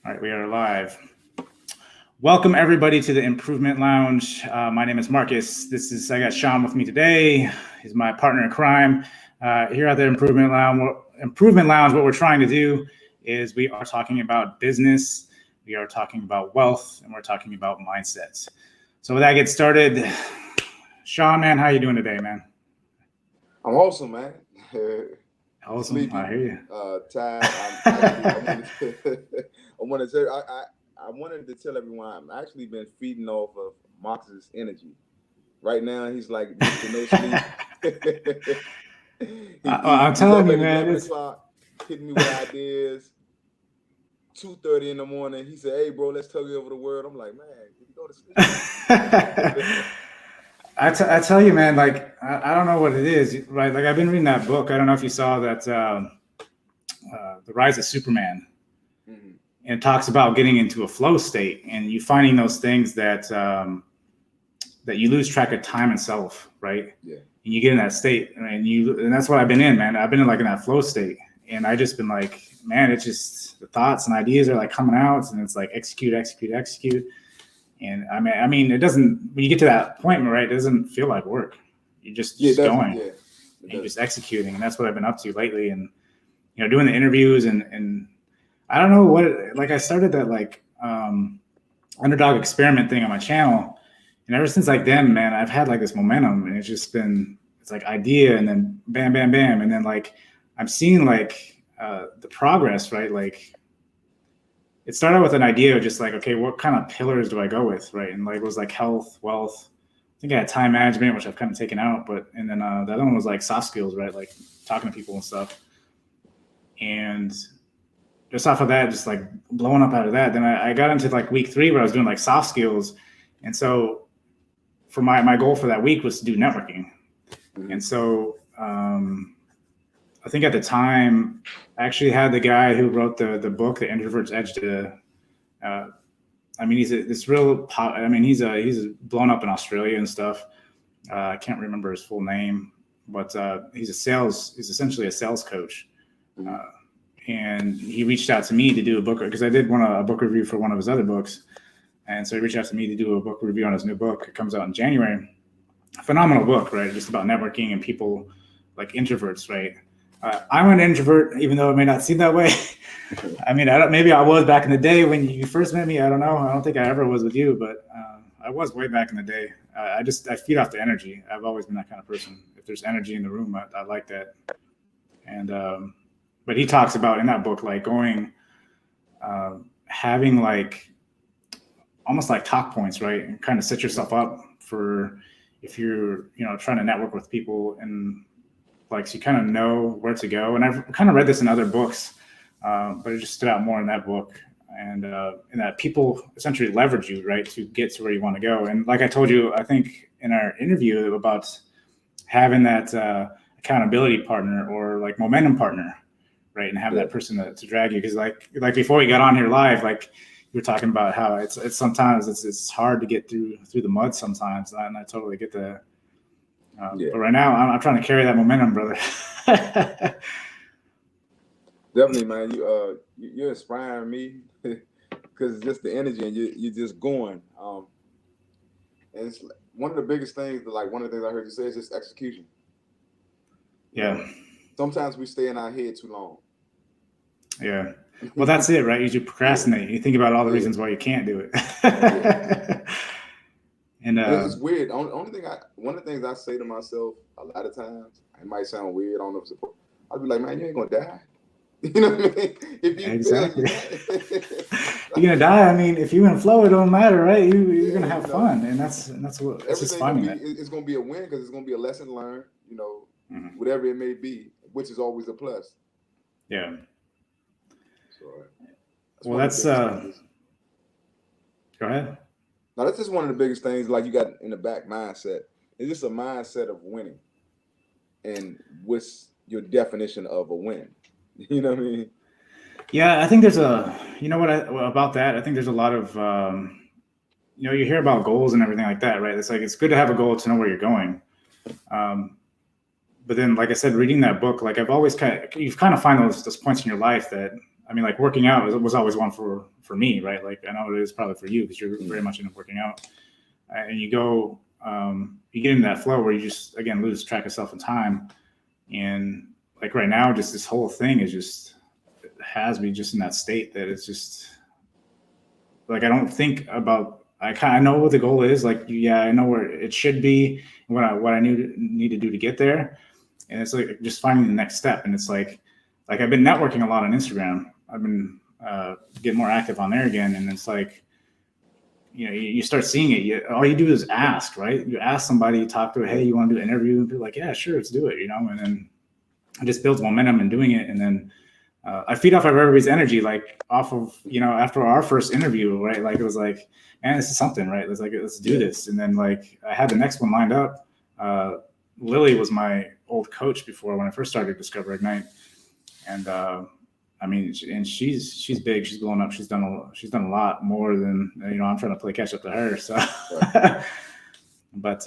All right, we are live. Welcome everybody to the Improvement Lounge. My name is Marcas. I got Sean with me today. He's my partner in crime. Here at the Improvement Lounge, what we're trying to do is we are talking about business, we are talking about wealth, and we're talking about mindsets. So with that get started, Sean, man, how you doing today, man? I'm awesome, man. Awesome. Sleepy, I hear you. tired. I wanted to tell everyone I'm actually been feeding off of Marcus' energy. Right now, he's like Mr. No Sleep. I'm He's telling up you, at man. 11 o'clock, hitting me with ideas. 2:30 in the morning, he said, "Hey, bro, let's tug you over the world." I'm like, "Man, did you go to sleep?" I tell you, man, like, I don't know what it is, right? Like, I've been reading that book. I don't know if you saw that, The Rise of Superman. Mm-hmm. And it talks about getting into a flow state and you finding those things that you lose track of time and self, right? Yeah. And you get in that state, and that's what I've been in, man. I've been in that flow state, and I just been like, man, it's just the thoughts and ideas are like coming out, and it's like execute. And I mean, it doesn't, when you get to that point, right, it doesn't feel like work. You're just going, you're just executing. And that's what I've been up to lately. And, doing the interviews and I don't know what, I started that underdog experiment thing on my channel. And ever since then, man, I've had this momentum, and it's like idea and then bam, bam, bam. And then I'm seeing the progress, right? It started with an idea of just okay, what kind of pillars do I go with, right? And it was health, wealth. I think I had time management, which I've kind of taken out, and then the other one was soft skills, right? Like talking to people and stuff. And just off of that, just blowing up out of that, then I got into week 3 where I was doing soft skills. And so for my goal for that week was to do networking. Mm-hmm. And so I think at the time, I actually had the guy who wrote the book, The Introvert's Edge to, he's blown up in Australia and stuff. I can't remember his full name, but he's essentially a sales coach. And he reached out to me to do a book, because I did a book review for one of his other books. And so he reached out to me to do a book review on his new book. It comes out in January. A phenomenal book, right? Just about networking and people like introverts, right? I'm an introvert, even though it may not seem that way. Maybe I was back in the day when you first met me. I don't know. I don't think I ever was with you, but I was way back in the day. I feed off the energy. I've always been that kind of person. If there's energy in the room, I like that. And but he talks about in that book, going, having almost talk points, right? And kind of set yourself up for if you're, trying to network with people, and so you kind of know where to go. And I've kind of read this in other books, but it just stood out more in that book. And in that people essentially leverage you, right, to get to where you want to go. And like I told you, I think in our interview about having that accountability partner or momentum partner, right, and have that person to drag you. Because like before we got on here live, you were talking about how it's sometimes it's hard to get through the mud sometimes, and I totally get that. But right now, I'm trying to carry that momentum, brother. Definitely, man. You're inspiring me because it's just the energy, and you're just going. And it's one of the biggest things. One of the things I heard you say is just execution. Yeah. Sometimes we stay in our head too long. Yeah. Well, that's it, right? You procrastinate. You think about all the reasons why you can't do it. And it's weird. One of the things I say to myself a lot of times, it might sound weird. I don't know if it's I'll be like, man, you ain't gonna die. You know what I mean? If you exactly. You're gonna die. If you're in flow, it don't matter, right? You're gonna have fun, and that's what it's just fun. It's gonna be a win because it's gonna be a lesson learned. Mm-hmm. Whatever it may be, which is always a plus. Yeah. So that's go ahead. Now, that's just one of the biggest things, you got in the back mindset. It's just a mindset of winning. And what's your definition of a win? You know what I mean? Yeah, I think there's about that. I think there's a lot of, you hear about goals and everything like that, right? It's it's good to have a goal to know where you're going. But then, like I said, reading that book, I've always you've kind of find those points in your life that I mean, like working out was always one for me, right? Like I know it is probably for you because you're very much into working out, and you go, you get into that flow where you just again lose track of self and time, and like right now, just this whole thing is just has me just in that state that it's just like I don't think about. I kind of know what the goal is. Like, yeah, I know where it should be, what I need to do to get there, and it's like just finding the next step. And it's like I've been networking a lot on Instagram. I've been getting more active on there again, and it's like you start seeing it. All you do is ask, right? You ask somebody, you talk to, hey, you want to do an interview, and be like, yeah, sure, let's do it, and then it just builds momentum in doing it, and then I feed off of everybody's energy, like off of, after our first interview, right? Like it was like, man, this is something, right? It's like, let's do this. And then like I had the next one lined up. Lily was my old coach before when I first started Discover Ignite. And I mean, and she's big, she's blown up. She's done a lot more than, I'm trying to play catch up to her. So, but,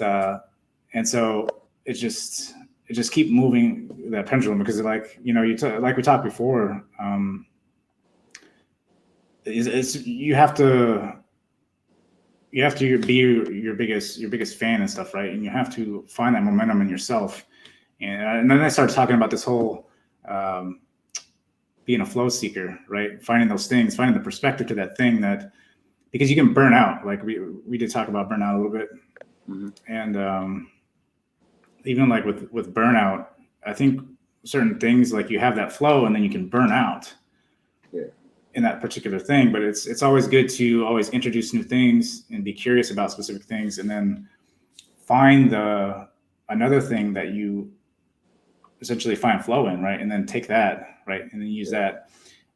and so it just keep moving that pendulum because like like we talked before, it's you have to be your biggest fan and stuff, right? And you have to find that momentum in yourself. And then I started talking about this whole being a flow seeker, right? Finding those things, finding the perspective to that thing that because you can burn out. Like we did talk about burnout a little bit, and even like with burnout, I think certain things like you have that flow and then you can burn out in that particular thing. But it's always good to always introduce new things and be curious about specific things, and then find another thing that you essentially find flow in, right? And then take that, right, and then use that.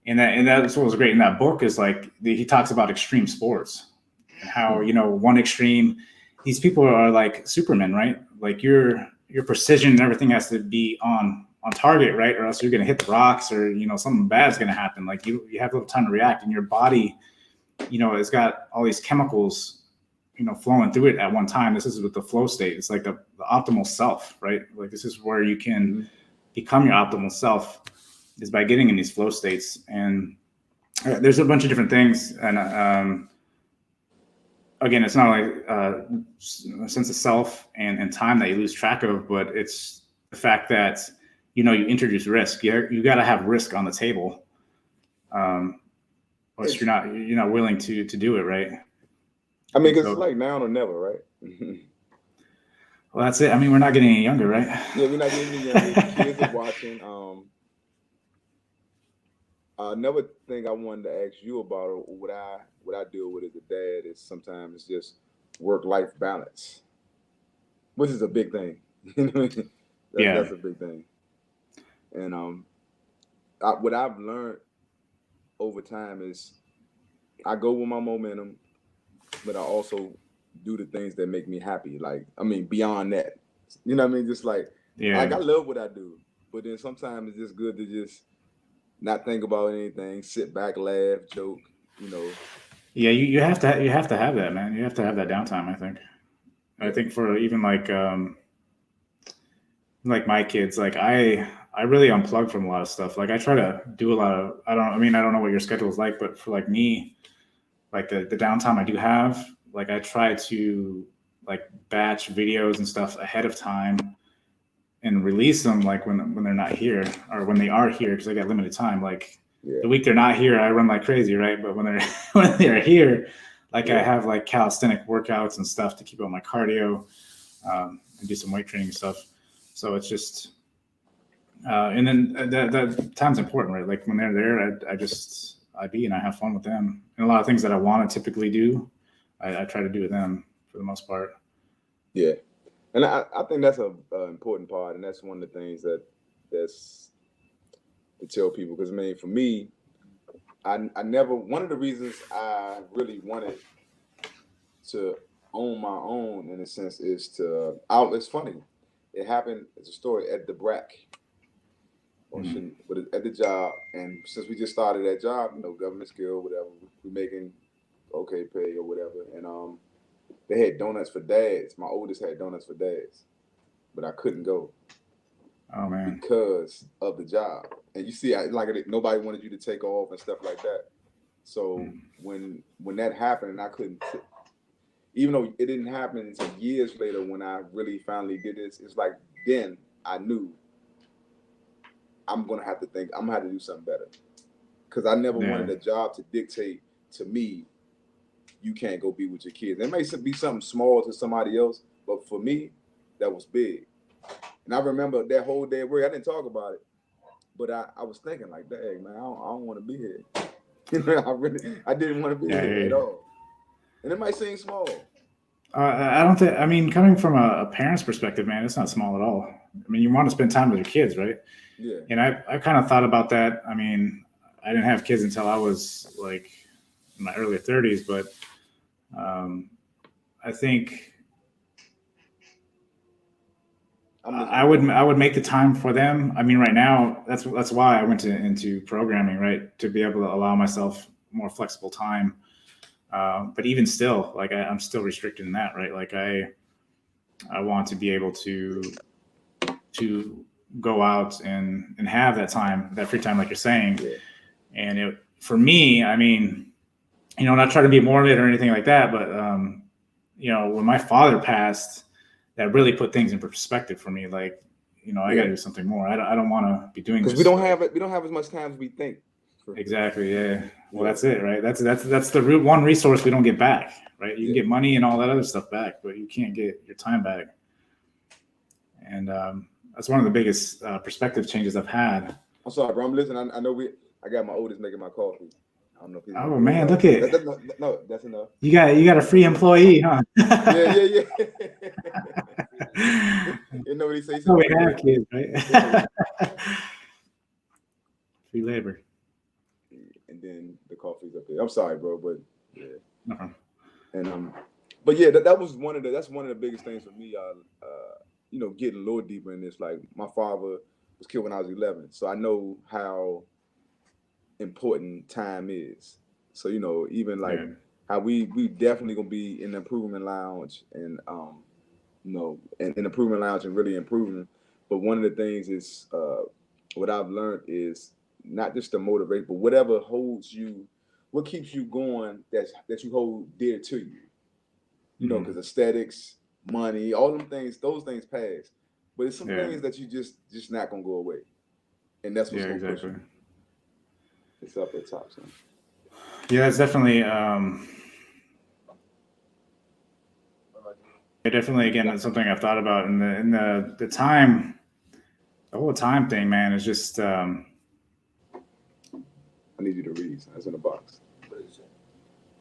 And that's what was great in that book is like he talks about extreme sports and how one extreme, these people are like Superman, right? Like your precision and everything has to be on target, right? Or else you're gonna hit the rocks, or something bad's gonna happen. Like you have a little time to react, and your body, it's got all these chemicals, flowing through it at one time. This is with the flow state. It's like the optimal self, right? Like this is where you can become your optimal self is by getting in these flow states. And there's a bunch of different things, and again, it's not like a sense of self and time that you lose track of, but it's the fact that you introduce risk. You got to have risk on the table, or else you're not willing to do it, right? I mean, because it's like now or never, right? Well, that's it. I mean, we're not getting any younger, right? Yeah, we're not getting any younger. Kids are watching. Another thing I wanted to ask you about, or what I deal with as a dad, is sometimes it's just work-life balance, which is a big thing. That's a big thing. And what I've learned over time is I go with my momentum, but I also do the things that make me happy. Like, I mean, beyond that, you know what I mean? Just like I love what I do, but then sometimes it's just good to just not think about anything, sit back, laugh, joke, Yeah, you have to have that, man. You have to have that downtime. I think for even like my kids, like I really unplug from a lot of stuff. Like I try to do a lot of I don't know what your schedule is like, but for like me, like the downtime I do have, like I try to like batch videos and stuff ahead of time and release them like when they're not here, or when they are here, because I got limited time. Like the week they're not here, I run like crazy, right? But when they're here, like I have like calisthenic workouts and stuff to keep up my cardio, and do some weight training and stuff. So it's just and then that time's important, right? Like when they're there, I be and I have fun with them, and a lot of things that I want to typically do, I try to do with them for the most part. Yeah. And I think that's a important part, and that's one of the things that's to tell people. Because I mean, for me, I never, one of the reasons I really wanted to own my own in a sense is to it's funny. It happened, it's a story at the BRAC, but at the job, and since we just started that job, government skill, whatever, we making okay pay or whatever, and they had donuts for dads. My oldest had donuts for dads, but I couldn't go. Oh man. because of the job. And you see, nobody wanted you to take off and stuff like that. So when that happened, and I couldn't, even though it didn't happen until years later when I really finally did this, it's like then I knew I'm gonna have to do something better, because I never wanted a job to dictate to me, you can't go be with your kids. It may be something small to somebody else, but for me, that was big. And I remember that whole day at work. I didn't talk about it, but I was thinking like, dang man, I don't want to be here. I didn't want to be here at all. And it might seem small. I don't think. I mean, coming from a parent's perspective, man, it's not small at all. I mean, you want to spend time with your kids, right? Yeah. And I kind of thought about that. I mean, I didn't have kids until I was like in my early 30s, but I think I would make the time for them. I mean, right now, that's why I went into programming, right, to be able to allow myself more flexible time. But even still, like I'm still restricted in that, right? Like I want to be able to go out and have that time, that free time, like you're saying. Yeah. And for me, I mean, not trying to be morbid or anything like that, but when my father passed, that really put things in perspective for me. Like, I got to do something more. I don't want to be doing this. Because we don't have as much time as we think. Exactly. Yeah. Well, that's it, right? That's the one resource we don't get back, right? You can get money and all that other stuff back, but you can't get your time back. And that's one of the biggest perspective changes I've had. I'm sorry, bro. I'm listening. I know I got my oldest making my coffee. I don't know if he's. Oh man, look at no, that's enough. You got a free employee, huh? Yeah. You know what he says? We have kids, right? Free labor. And then the coffee's up there. I'm sorry, bro, but yeah. Uh-huh. And but yeah, that's one of the biggest things for me. Getting a little deeper in this. Like my father was killed when I was 11, so I know how important time is. So even like how we definitely gonna be in the improvement lounge and in improvement lounge and really improving. But one of the things is what I've learned is not just the motivation, but whatever holds you, what keeps you going, that you hold dear to you. Because aesthetics, money, all them things, those things pass. But it's some things that you just not gonna go away, and that's what's gonna push you. It's up at top, son. Yeah, it's definitely. Definitely, again, that's something I've thought about, and the time, the whole time thing, man, is just. I need you to read. That's in the box. What is it?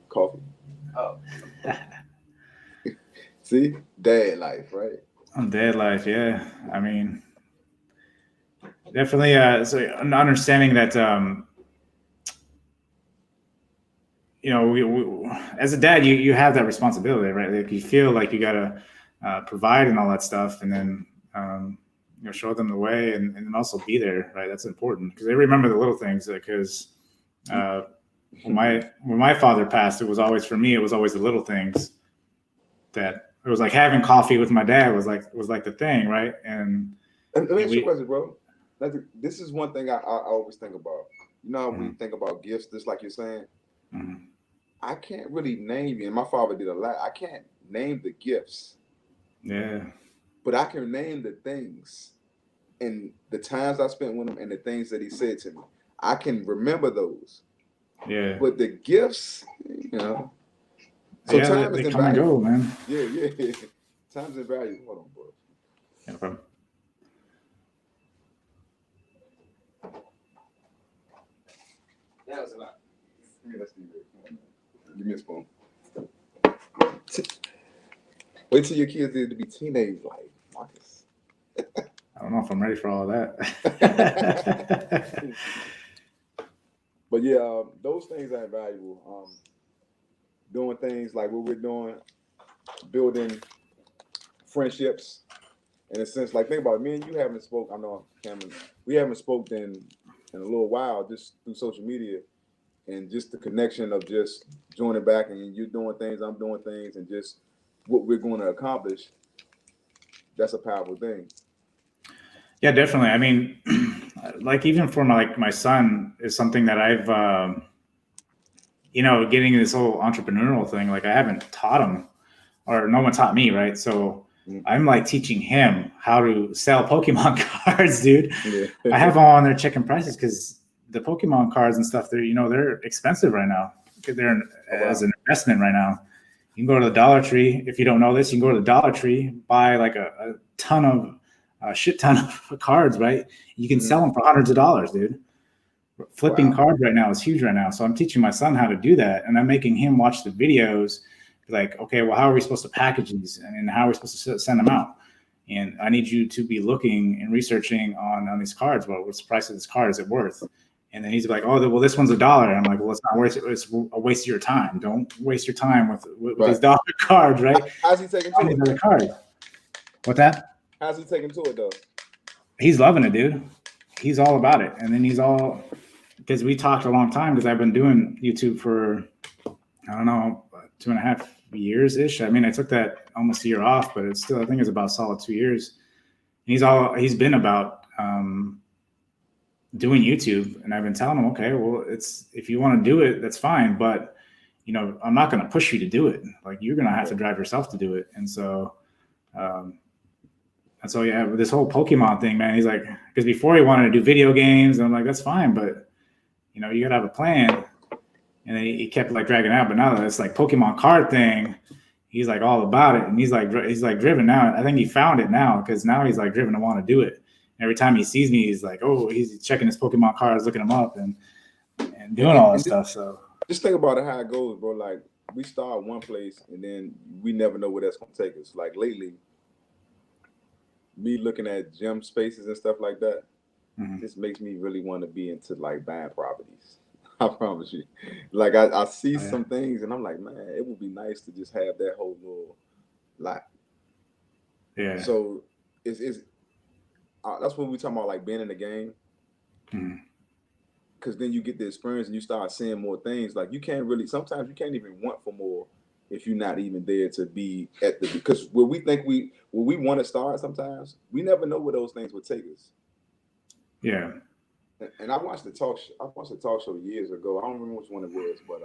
Coffee. Oh. See, dad life, right? Dad life, yeah. I mean, definitely. So understanding that, we, as a dad, you have that responsibility, right? Like you feel like you gotta provide and all that stuff, and then show them the way, and then also be there, right? That's important because they remember the little things. Because when my father passed, it was always for me. It was always the little things that. It was like having coffee with my dad was like the thing, right? And let me ask you a question, bro. This is one thing I always think about. You know how we think about gifts, just like you're saying. Mm-hmm. I can't really name you, and my father did a lot. I can't name the gifts. Yeah. But I can name the things and the times I spent with him and the things that he said to me. I can remember those. Yeah. But the gifts, So time is invaluable. Come and go, man. Yeah. Time's invaluable. Hold on, bro. No problem. That was a lot. Give me a spoon. Wait till your kids get to be teenage like Marcus. I don't know if I'm ready for all of that. But yeah, those things are invaluable. Doing things like what we're doing, building friendships in a sense. Like think about it, me and you haven't spoke. I know Cameron, we haven't spoken in a little while just through social media, and just the connection of just joining back and you doing things, I'm doing things, and just what we're going to accomplish. That's a powerful thing. Yeah, definitely. I mean, like even for my son is something that I've getting this whole entrepreneurial thing. Like I haven't taught him, or no one taught me, right? So Mm. I'm like teaching him how to sell Pokemon cards, dude. Yeah. I have him on there checking prices because the Pokemon cards and stuff, they're expensive right now. They're Oh, wow. as an investment right now. You can go to the Dollar Tree. If you don't know this, you can go to the Dollar Tree, buy like a shit ton of cards, right? You can sell them for hundreds of dollars, dude. Flipping Wow. cards right now is huge right now. So I'm teaching my son how to do that, and I'm making him watch the videos. Like, okay, well, how are we supposed to package these, and how are we supposed to send them out? And I need you to be looking and researching on these cards. Well, what's the price of this card? Is it worth? And then he's like, oh, well, this one's $1. I'm like, well, it's not worth it. It's a waste of your time. Don't waste your time with Right. these dollar cards, right? How's he taking to it? Cards. What's that? How's he taking to it though? He's loving it, dude. He's all about it. And then he's all, because we talked a long time, because I've been doing YouTube for, I don't know, 2.5 years ish. I mean, I took that almost a year off, but it's still, I think it's about solid 2 years. And he's been about doing YouTube, and I've been telling him, okay, well, if you want to do it, that's fine, but I'm not going to push you to do it. Like, you're going to have to drive yourself to do it. And so, yeah, with this whole Pokemon thing, man, he's like, because before he wanted to do video games, and I'm like, that's fine, but you got to have a plan. And then he kept like dragging out, but now that it's like Pokemon card thing, he's like all about it, and he's like driven now. I think he found it now, because now he's like driven to want to do it. And every time he sees me, he's like, oh, he's checking his Pokemon cards, looking them up, and doing all this stuff. So just think about it, how it goes, bro. Like, we start one place, and then we never know where that's gonna take us. Like lately, me looking at gym spaces and stuff like that, just makes me really want to be into like buying properties. I promise you. Like I see some things, and I'm like, man, it would be nice to just have that whole little lot. Yeah. So it's that's what we talking about, like being in the game. Because then you get the experience and you start seeing more things. Like sometimes you can't even want for more if you're not even there to be at because where we want to start, sometimes we never know where those things would take us. Yeah. And I watched a talk show years ago. I don't remember which one it was, but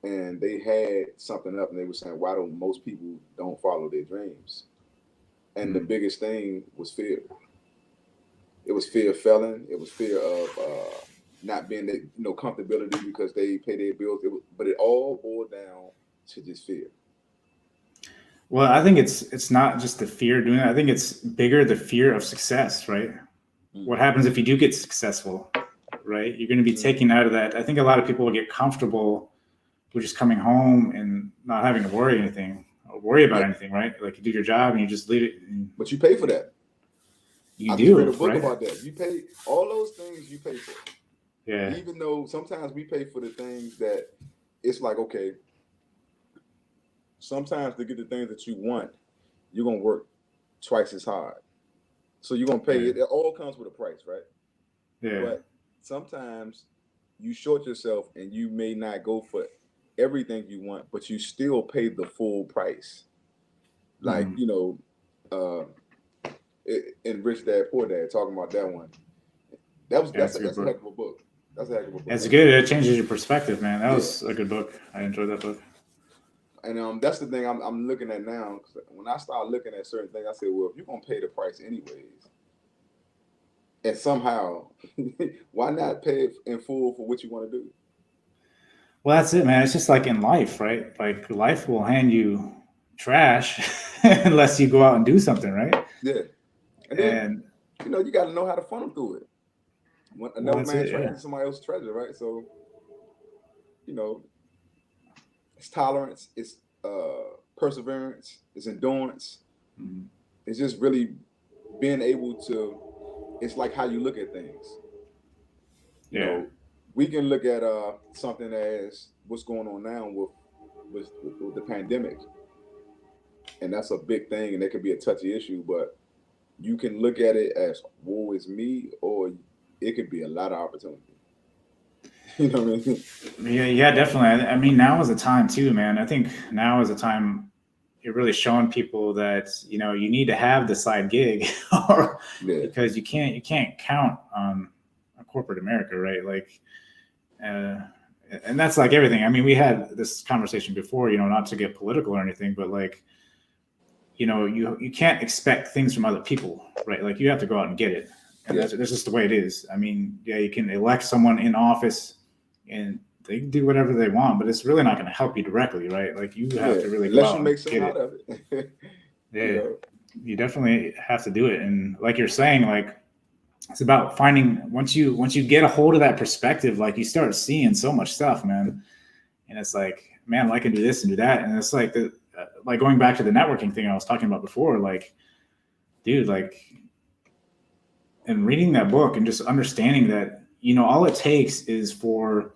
and they had something up, and they were saying, why don't most people don't follow their dreams? And the biggest thing was fear. It was fear of failing. It was fear of not being comfortability because they pay their bills. But it all boiled down to just fear. Well, I think it's not just the fear of doing it. I think it's bigger, the fear of success, right? What happens if you do get successful, right? You're going to be taken out of that. I think a lot of people will get comfortable with just coming home and not having to worry about anything, right? Like, you do your job and you just leave it. But you pay for that. You I do, read a book right? about that. You pay all those things, you pay for. Yeah. Even though sometimes we pay for the things that it's like, okay, sometimes to get the things that you want, you're going to work twice as hard. So you're going to pay it. It all comes with a price, right? Yeah. But sometimes you short yourself and you may not go for everything you want, but you still pay the full price. Like, in Rich Dad, Poor Dad, talking about that one. That's a heck of a book. That's a heck of a book. It's good. It changes your perspective, man. That was a good book. I enjoyed that book. And that's the thing I'm looking at now. When I start looking at certain things, I say, well, if you're gonna pay the price anyways, and somehow, why not pay it in full for what you want to do? Well, that's it, man. It's just like in life, right? Like, life will hand you trash unless you go out and do something, right? Yeah. And then, you got to know how to funnel through it. Another man trash somebody else's treasure, right? So, it's tolerance, it's perseverance, it's endurance. It's just really being able to. It's like how you look at things. You know, we can look at something as what's going on now with the pandemic, and that's a big thing, and it could be a touchy issue, but you can look at it as woe is me, or it could be a lot of opportunity. You know what I mean? Yeah, definitely. I mean, now is the time too, man. I think now is the time you're really showing people that, you need to have the side gig or because you can't count on a corporate America, right? Like, and that's like everything. I mean, we had this conversation before, not to get political or anything, but like, you can't expect things from other people, right? Like you have to go out and get it. And that's just the way it is. I mean, yeah, you can elect someone in office and they can do whatever they want, but it's really not going to help you directly, right? Like you have to really go out and get out of it. Yeah, you definitely have to do it. And like you're saying, like it's about finding once you get a hold of that perspective, like you start seeing so much stuff, man. And it's like, man, I can do this and do that. And it's like like going back to the networking thing I was talking about before, like, dude, like, and reading that book and just understanding that, all it takes is for,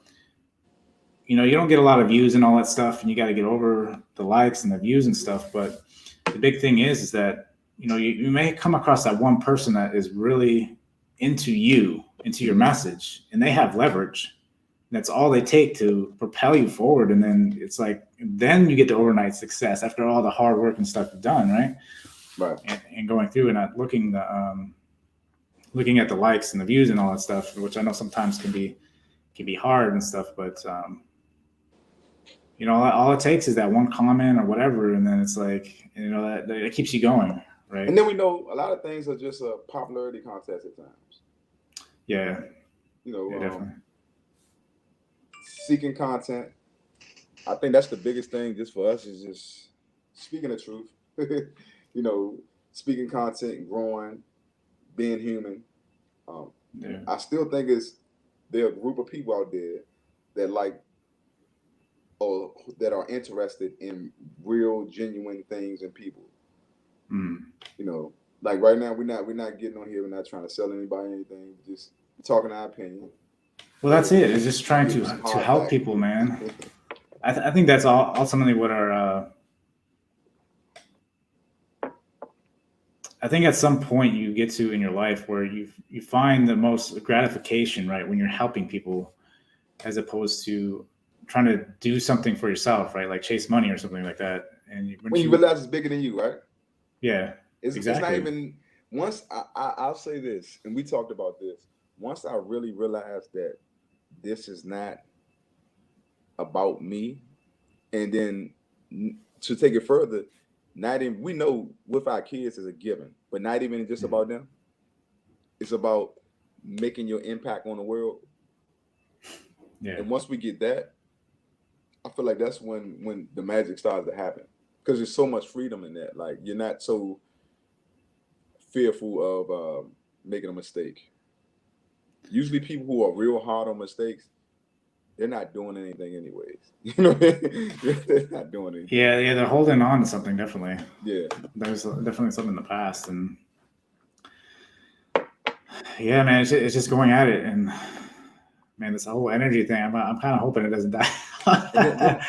you don't get a lot of views and all that stuff, and you got to get over the likes and the views and stuff. But the big thing is that, you may come across that one person that is really into your message, and they have leverage. That's all they take to propel you forward. And then it's like, then you get to overnight success after all the hard work and stuff you've done, right? Right. And going through and not looking at the likes and the views and all that stuff, which I know sometimes can be hard and stuff, but all it takes is that one comment or whatever, and then it's like, that keeps you going, right? And then we know a lot of things are just a popularity contest at times. Yeah. Definitely. Seeking content. I think that's the biggest thing just for us is just speaking the truth. Speaking content, growing, being human. I still think there are a group of people out there that like or that are interested in real, genuine things and people. Like right now we're not getting on here. We're not trying to sell anybody anything. Just talking our opinion. Well, that's it. It's just trying to help people, man. I think that's ultimately what our. I think at some point you get to in your life where you find the most gratification, right, when you're helping people, as opposed to trying to do something for yourself, right, like chase money or something like that. And when you realize it's bigger than you, right? Yeah, exactly. It's not even. Once I'll say this, and we talked about this. Once I really realized that this is not about me, and then to take it further, not even we know with our kids is a given, but not even just about them. It's about making your impact on the world. Yeah. And once we get that, I feel like that's when the magic starts to happen, because there's so much freedom in that. Like you're not so fearful of making a mistake. Usually people who are real hard on mistakes, they're not doing anything anyways. They're not doing anything. Yeah, they're holding on to something, definitely. Yeah. There's definitely something in the past. And yeah, man, it's just going at it. And man, this whole energy thing, I'm kind of hoping it doesn't die.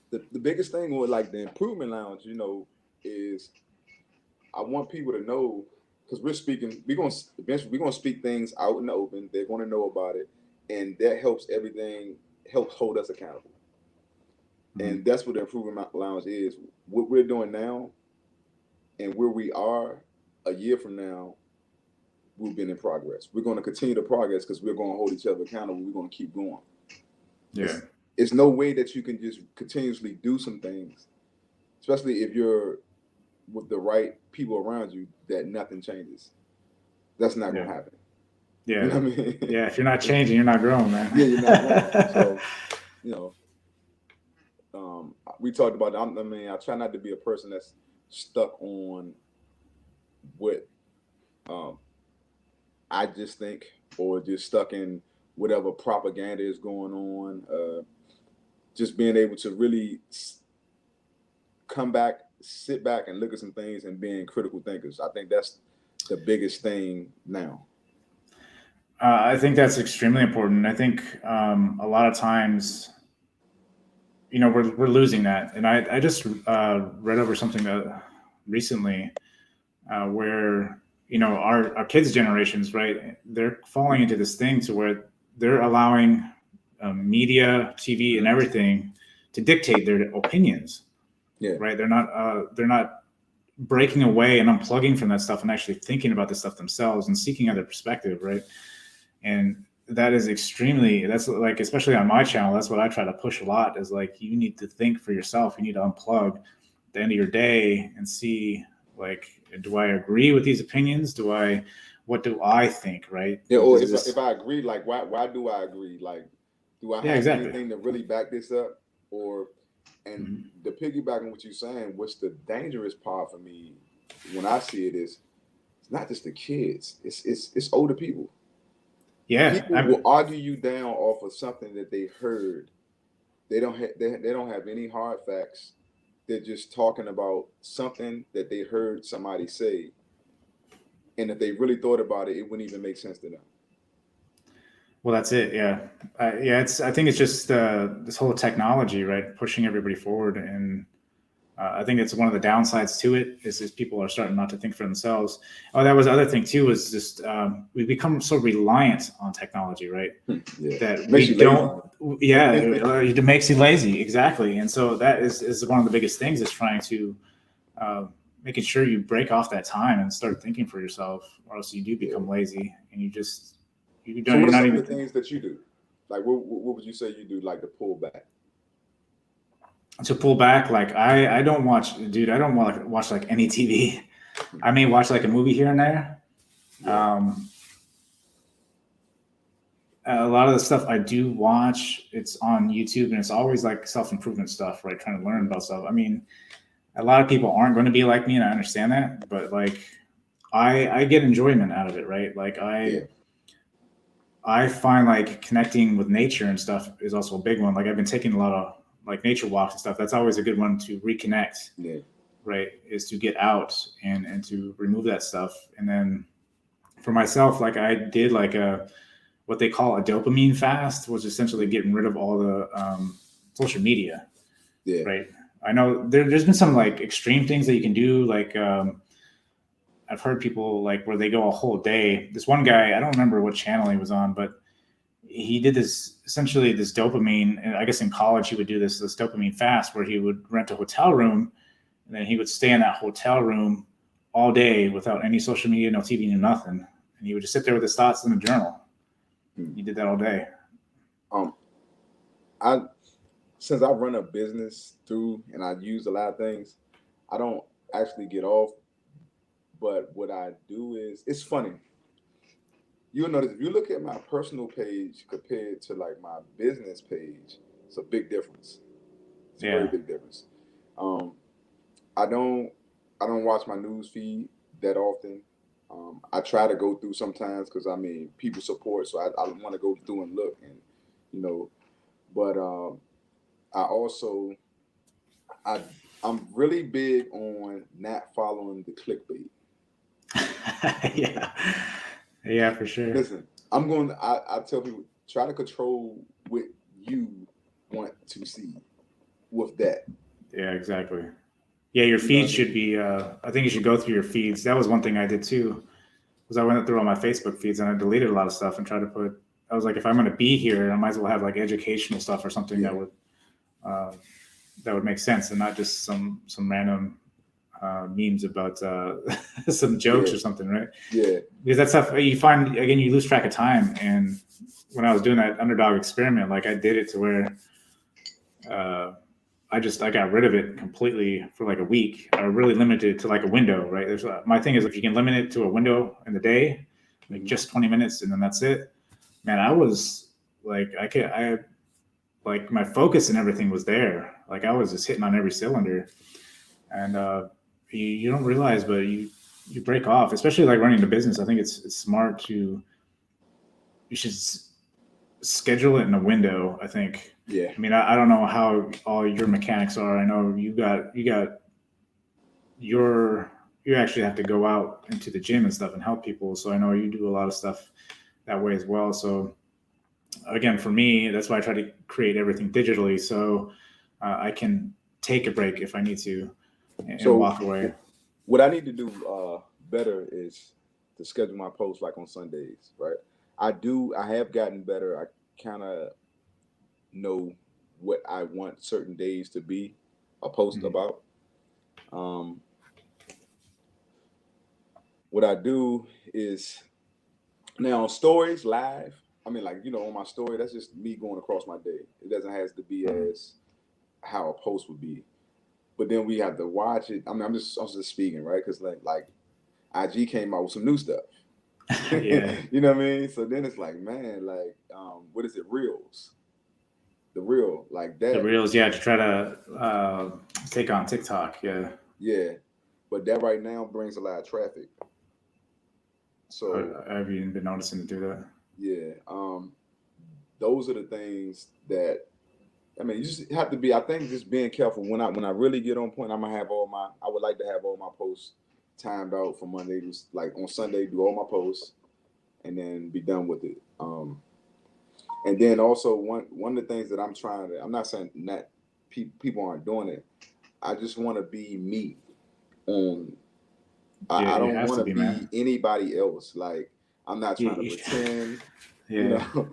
The biggest thing with like the improvement lounge, is I want people to know, because we're going to speak things out in the open. They're going to know about it. And that helps hold us accountable. And that's what the improvement lounge is. What we're doing now and where we are a year from now, we've been in progress. We're going to continue the progress because we're going to hold each other accountable. We're going to keep going. Yeah. It's no way that you can just continuously do some things, especially if you're with the right people around you, that nothing changes. That's not going to happen. Yeah. You know what I mean? Yeah. If you're not changing, you're not growing, man. Yeah, you're not growing. So, we talked about, I try not to be a person that's stuck on what I just think, or just stuck in whatever propaganda is going on. Just being able to really come back, sit back and look at some things and being critical thinkers. I think that's the biggest thing now. I think that's extremely important. I think a lot of times, we're losing that. And I just read over something that recently where, our kids' generations, right, they're falling into this thing to where they're allowing media, TV, and everything to dictate their opinions. Yeah. right? They're not breaking away and unplugging from that stuff and actually thinking about the stuff themselves and seeking other perspective, right? And that is extremely, that's like, especially on my channel, that's what I try to push a lot, is like, you need to think for yourself. You need to unplug at the end of your day and see, like, do I agree with these opinions? What do I think, right? Yeah, or Because if I agree, like why do I agree? Like, do I yeah, have exactly. anything to really back this up? Or and Mhm. the piggyback on what you're saying, what's the dangerous part for me when I see it is it's not just the kids, it's older people. Yeah, People will argue you down off of something that they heard. They don't have any hard facts. They're just talking about something that they heard somebody say, and if they really thought about it, it wouldn't even make sense to them. well, that's it. Yeah, yeah. I think it's just this whole technology, right, pushing everybody forward, and I think it's one of the downsides to it is people are starting not to think for themselves. Oh, that was the other thing too, is just we become so reliant on technology, right? Yeah, That makes we you lazy. don't. Yeah, it makes you lazy, exactly. And so that is one of the biggest things, is trying to uh, making sure you break off that time and start thinking for yourself, or else you do become Yeah. lazy and you just you So, don't what you're are not some of the even. things that you do? Like, what would you say you do? Like to pull back? To pull back, like I don't watch, dude, I don't want to watch like any TV. I may watch like a movie here and there. Yeah, um a lot of the stuff I do watch, it's on YouTube, and it's always like self-improvement stuff, right? Trying to learn about stuff. I mean, a lot of people aren't going to be like me, and I understand that, but like I get enjoyment out of it, right? Like yeah, I find like connecting with nature and stuff is also a big one. Like I've been taking a lot of like nature walks and stuff. That's always a good one to reconnect, yeah. right? Is to get out and to remove that stuff. And then for myself, like I did like a what they call a dopamine fast, was essentially getting rid of all the social media, Yeah. right? I know there's been some like extreme things that you can do, like I've heard people like where they go a whole day. This one guy, I don't remember what channel he was on, but he did this essentially this dopamine. And I guess in college he would do this dopamine fast, where he would rent a hotel room, and then he would stay in that hotel room all day without any social media, no TV, no nothing, and he would just sit there with his thoughts in a journal. Hmm. He did that all day. Um, I since I run a business through and I use a lot of things, I don't actually get off. But what I do is it's funny. You'll notice if you look at my personal page compared to like my business page, it's a big difference. It's a very Yeah. big difference. Um, I don't I don't watch my news feed that often. I try to go through sometimes because I mean people support, so I want to go through and look and you know. But I also I I'm really big on not following the clickbait. Yeah. Yeah, for sure. Listen, I tell people try to control what you want to see with that. Yeah, exactly. Yeah, your You know what feed I mean? should be. I think you should go through your feeds. That was one thing I did too. Was I went through all my Facebook feeds and I deleted a lot of stuff and tried to put. I was like, if I'm going to be here, I might as well have like educational stuff or something Yeah, uh, that would make sense, and not just some random memes about some jokes yeah, or something, right? yeah, Because that stuff you find again, you lose track of time. And when I was doing that underdog experiment, like I did it to where uh, I got rid of it completely for like a week. I really limited it to like a window, right? My thing is, if you can limit it to a window in the day, like hmm just 20 minutes, and then that's it. Man, I was like, I like my focus and everything was there. Like I was just hitting on every cylinder, and you don't realize, but you break off, especially like running a business. I think it's smart to you should schedule it in a window. I think. yeah. I mean, I don't know how all your mechanics are. I know you got your you actually have to go out into the gym and stuff and help people. So I know you do a lot of stuff that way as well. So again, for me, that's why I try to create everything digitally, so I can take a break if I need to and So walk away. what I need to do better is to schedule my posts like on Sundays, right? I have gotten better. I kind of know what I want certain days to be a post Mhm. about. Um, what I do is now on stories live. I mean, like, on my story, that's just me going across my day. It doesn't have to be as how a post would be. But then we have to watch it. I mean, I'm just speaking, right? Because like IG came out with some new stuff. Yeah. You know what I mean? So then it's like, man, like, what is it? Reels. The reel, like The that. reels, yeah, to try to take on TikTok. Yeah. Yeah. But that right now brings a lot of traffic. So Have you been noticing to do that? yeah, those are the things that I mean. You just have to be. I think just being careful when I really get on point. I'm gonna have all my. I would like to have all my posts timed out for Monday. Just like on Sunday, do all my posts and then be done with it. And then also one of the things that I'm trying to. I'm not saying that people aren't doing it. I just want to be me. On Yeah, I you don't have want to to be, be man. anybody else. Like I'm not trying to You- pretend. You yeah. know,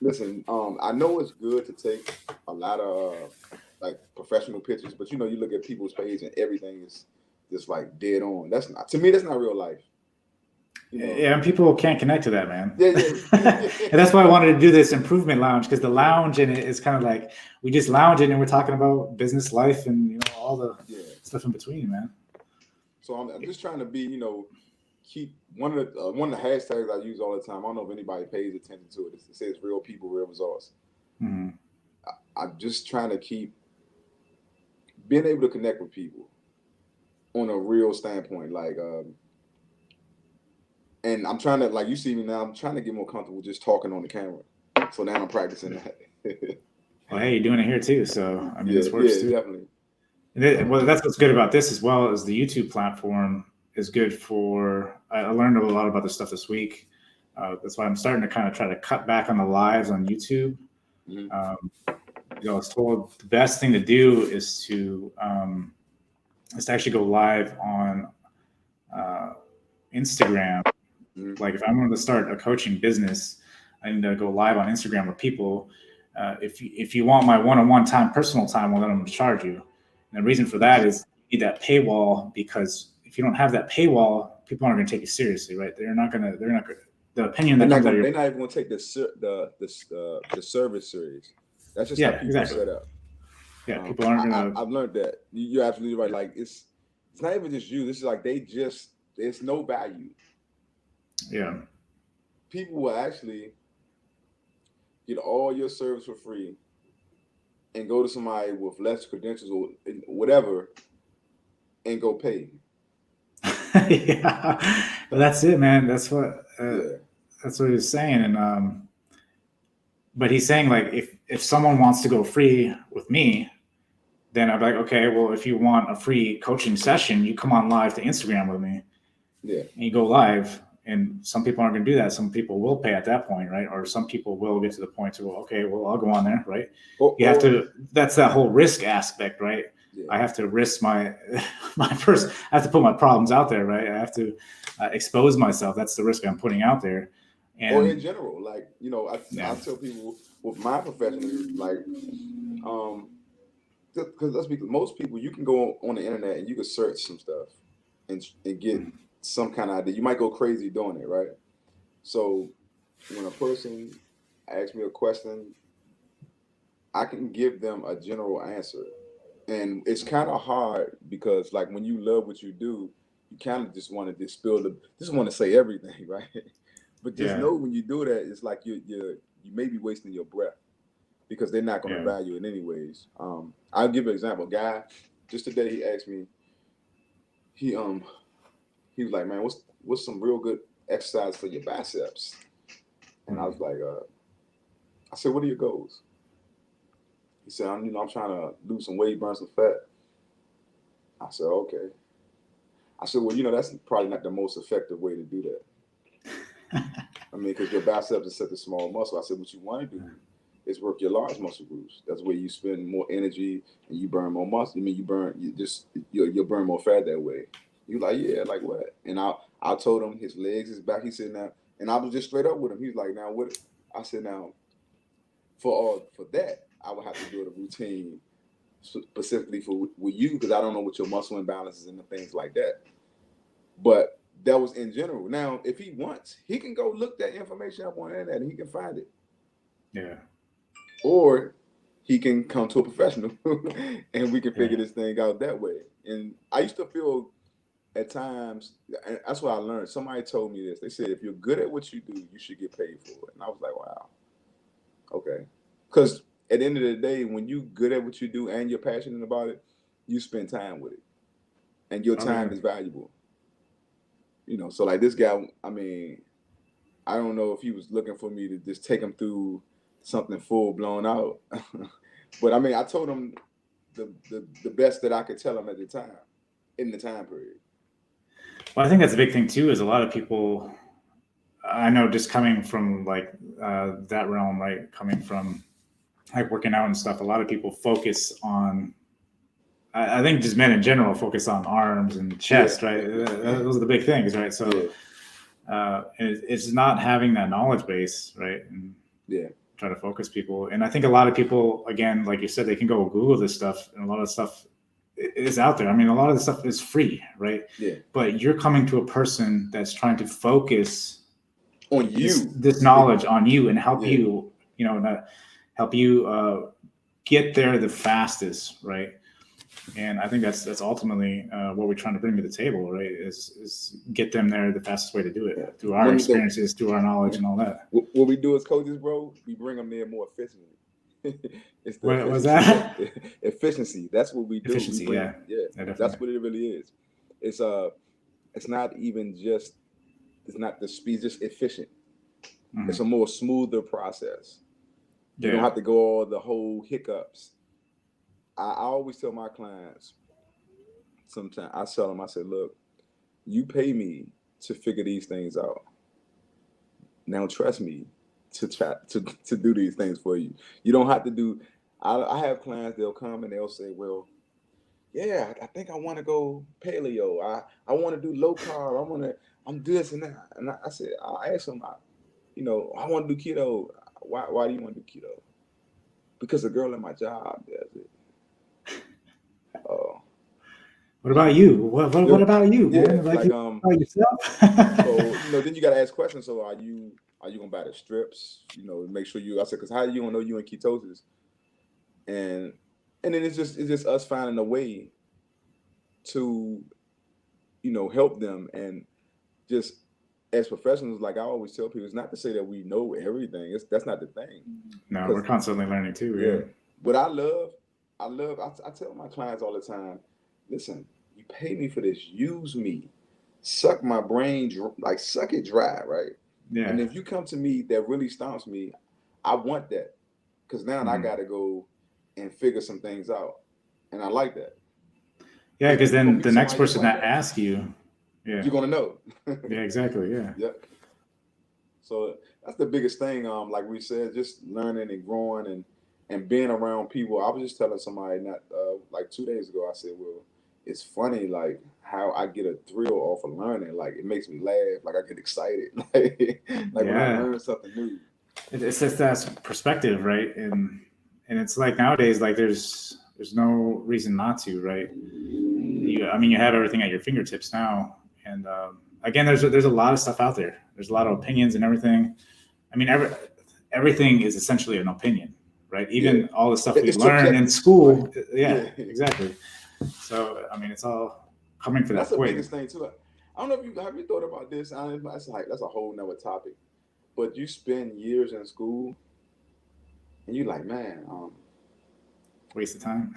listen. I know it's good to take a lot of like professional pictures, but you look at people's page and everything is just like dead on. That's not to me. That's not real life. Yeah, and people can't connect to that, man. Yeah, yeah, And that's why I wanted to do this improvement lounge, because the lounge in it is kind of like we just lounge in and we're talking about business, life, and all the yeah. stuff in between, man. So I'm just trying to be, keep one of the hashtags I use all the time. I don't know if anybody pays attention to it. It says "real people, real results." Mhm. I'm just trying to keep being able to connect with people on a real standpoint. Like, and I'm trying to, like, you see me now, I'm trying to get more comfortable just talking on the camera. So now I'm practicing that. Well, hey, you're doing it here too, so I mean, Yeah, this works yeah, too. definitely. Well, that's what's good about this, as well as the YouTube platform is good for. I learned a lot about this stuff this week. That's why I'm starting to kind of try to cut back on the lives on YouTube. Mhm. Um, I was told the best thing to do is to actually go live on uh, Instagram. Mhm. Like if I'm going to start a coaching business, I need to go live on Instagram with people. If you want my one-on-one time, personal time, well, then I'm going to charge you. And the reason for that is you need that paywall, because if you don't have that paywall, people aren't going to take you seriously, right? They're not going to. The opinion that comes out of your. They're not even gonna take the service serious. That's just how Yeah, people are exactly. set up. Yeah, people aren't going to. I've learned that. You're absolutely right. Like it's not even just you. This is like there's no value. Yeah. People will actually get all your service for free and go to somebody with less credentials or whatever and go pay. Yeah, but that's it, man. Yeah, That's what he was saying, and but he's saying like if someone wants to go free with me, then I'm like, okay, well, if you want a free coaching session, you come on live to Instagram with me yeah. and you go live. And some people aren't going to do that. Some people will pay at that point, right? Or some people will get to the point to, well, okay, well, I'll go on there, right? You have Or to. That's that whole risk aspect, right? yeah. I have to risk my first. I have to put my problems out there, right? I have to expose myself. That's the risk I'm putting out there. Or in And general, like I yeah, tell people with my profession, like because let's be most people you can go on the internet and you can search some stuff and get some kind of idea. You might go crazy doing it, right? So when a person asks me a question, I can give them a general answer. And it's kind of hard because like when you love what you do, you kind of just want to just want to say everything, right? But just yeah, know when you do that, it's like you may be wasting your breath because they're not going to yeah. value it anyways. I'll give you an example. A guy just today he asked me, he he was like, man, what's some real good exercise for your biceps? And I was like, I said, what are your goals? He said, I'm trying to lose some weight, burn some fat. I said, okay. I said, well, that's probably not the most effective way to do that. I mean, because your biceps is such a small muscle. I said, what you want to do is work your large muscle groups. That's where you spend more energy and you burn more muscle. I mean, you'll burn more fat that way. You like, yeah, like what? And I told him his legs, his back. He said now, and I was just straight up with him. He's like, now what? I said now, for that, I would have to do a routine specifically for with you, because I don't know what your muscle imbalances and the things like that. But that was in general. Now, if he wants, he can go look that information up on the internet and he can find it. Yeah. Or he can come to a professional and we can figure this thing out that way. And I used to feel at times, and that's what I learned. Somebody told me this. They said, if you're good at what you do, you should get paid for it. And I was like, wow. Okay. Because at the end of the day, when you're good at what you do and you're passionate about it, you spend time with it. And your time is valuable. You know, so like this guy, I mean, I don't know if he was looking for me to just take him through something full blown out. But I mean, I told him the best that I could tell him at the time, in the time period. Well, I think that's a big thing too, is a lot of people, I know just coming from like that realm, right? Coming from like working out and stuff, a lot of people focus on, I think just men in general focus on arms and chest, right? Those are the big things, right? So it's not having that knowledge base, right? And try to focus people. And I think a lot of people, again, like you said, they can go Google this stuff, and a lot of stuff is out there. I mean, a lot of the stuff is free, right? Yeah. But you're coming to a person that's trying to focus on you, this knowledge on you, and help you, you know, help you get there the fastest, right? And I think that's ultimately what we're trying to bring to the table, right? Is get them there the fastest way to do it, through our experiences, through our knowledge, and all that. What we do as coaches, bro, we bring them there more efficiently. It's the what was that? Efficiency. That's what we do. Efficiency, yeah. That's what it really is. It's not even just. It's not the speed. Just efficient. Mm-hmm. It's a more smoother process. You don't have to go all the whole hiccups. I always tell my clients, sometimes I tell them, I say, look, you pay me to figure these things out. Now trust me to try to do these things for you. You don't have to do, I have clients, they'll come and they'll say, well, yeah, I think I want to go paleo. I want to do low carb. I'm this and that. And I said, I asked them, you know, I want to do keto. Why do you want to do keto? Because the girl at my job does it. What about you? What about you, man? Like about yourself? So you know, then you gotta ask questions. So are you gonna buy the strips? You know, make sure I said, because how you gonna know you in ketosis? And then it's just us finding a way to, you know, help them. And just as professionals, like I always tell people, it's not to say that we know everything. That's not the thing. No, we're constantly learning too. Yeah. But I tell my clients all the time, listen, you pay me for this. Use me. Suck my brain, like suck it dry, right? Yeah. And if you come to me, that really stomps me. I want that. Because now I got to go and figure some things out. And I like that. Yeah, because then the next person that asks you, you're going to know. Yeah, exactly. Yeah. Yep. So that's the biggest thing. Like we said, just learning and growing and being around people. I was just telling somebody like 2 days ago, I said, well, it's funny, like how I get a thrill off of learning. Like it makes me laugh. Like I get excited. like when I learn something new. It's just that perspective, right? And it's like nowadays, like there's no reason not to, right? You have everything at your fingertips now. And again, there's a lot of stuff out there. There's a lot of opinions and everything. I mean, everything is essentially an opinion, right? Even all the stuff we learn in school. Right. Yeah, exactly. So, I mean, it's all coming for that point. That's the biggest thing too. I don't know if have you thought about this. That's a whole nother topic. But you spend years in school, and you're like, man, waste of time.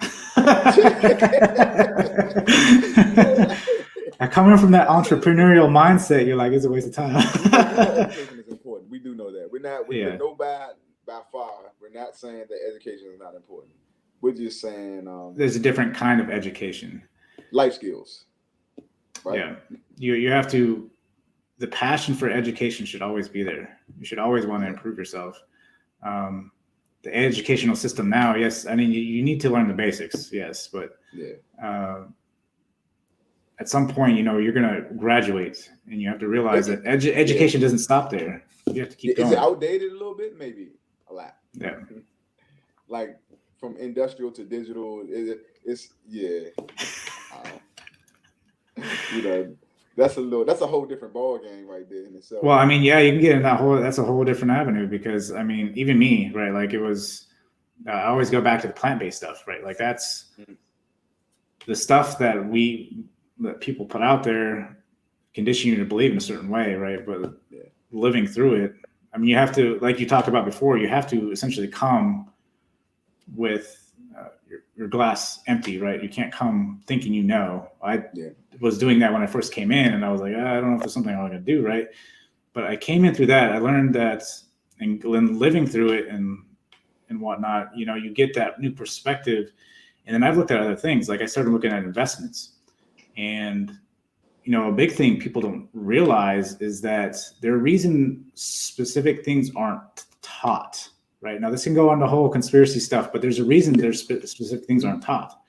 Coming from that entrepreneurial mindset, you're like, it's a waste of time. Education is important. We do know that. We're no bad by far. We're not saying that education is not important. We're just saying there's a different kind of education. Life skills. Right? Yeah. You have to, the passion for education should always be there. You should always want to improve yourself. The educational system now, yes, I mean, you need to learn the basics, yes, but at some point, you know, you're going to graduate and you have to realize that education doesn't stop there. You have to keep going. Is it outdated a little bit? Maybe a lot. Yeah. Like from industrial to digital. It's yeah. You know, that's a whole different ball game right there in itself. Well, I mean, yeah, you can get in that's a whole different avenue because I mean, even me, right? Like it was, I always go back to the plant-based stuff, right? Like that's the stuff that people put out there, condition you to believe in a certain way, right? But living through it, I mean, you have to, like you talked about before, you have to essentially come with your glass empty, right? You can't come thinking I was doing that when I first came in, and I was like, I don't know if there's something I'm going to do, right? But I came in through that. I learned that, and living through it and whatnot, you get that new perspective. And then I've looked at other things. Like I started looking at investments, and a big thing people don't realize is that there are reason specific things aren't taught. Right now, this can go on the whole conspiracy stuff, but there's a reason there's specific things aren't taught,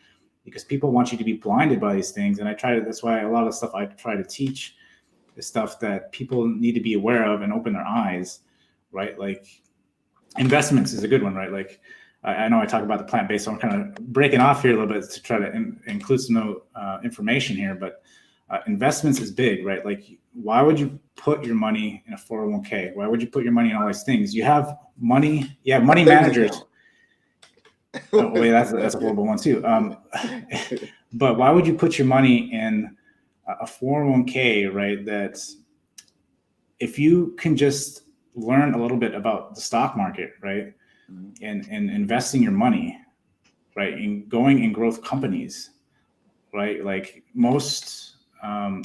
because people want you to be blinded by these things. And that's why a lot of stuff I try to teach is stuff that people need to be aware of and open their eyes, right? Like investments is a good one, right? Like I know I talk about the plant-based, so I'm kind of breaking off here a little bit to try to include some information here, but investments is big, right? Like why would you put your money in a 401k? Why would you put your money in all these things? You have money. You have money managers. Oh, wait, that's a horrible one too. But why would you put your money in a 401k, right? That if you can just learn a little bit about the stock market, right? And investing your money, right? And going in growth companies, right? Like most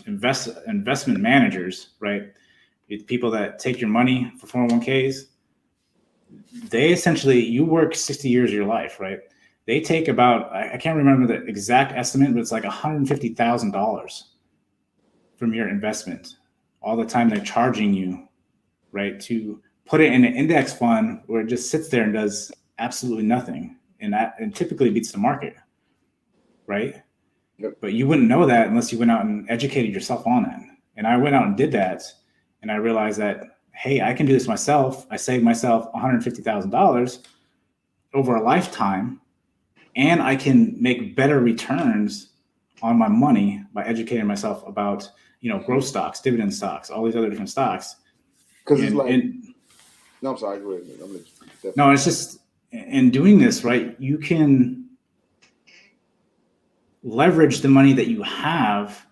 investment managers, right? People that take your money for 401ks, they essentially, you work 60 years of your life, right? They take about, I can't remember the exact estimate, but it's like $150,000 from your investment. All the time they're charging you, right, to put it in an index fund where it just sits there and does absolutely nothing. And typically beats the market, right? Yep. But you wouldn't know that unless you went out and educated yourself on it. And I went out and did that. And I realized that, hey, I can do this myself. I saved myself $150,000 over a lifetime. And I can make better returns on my money by educating myself about, growth stocks, dividend stocks, all these other different stocks. Because it's like, no, I'm sorry. Go ahead. No, it's just, in doing this, right, you can leverage the money that you have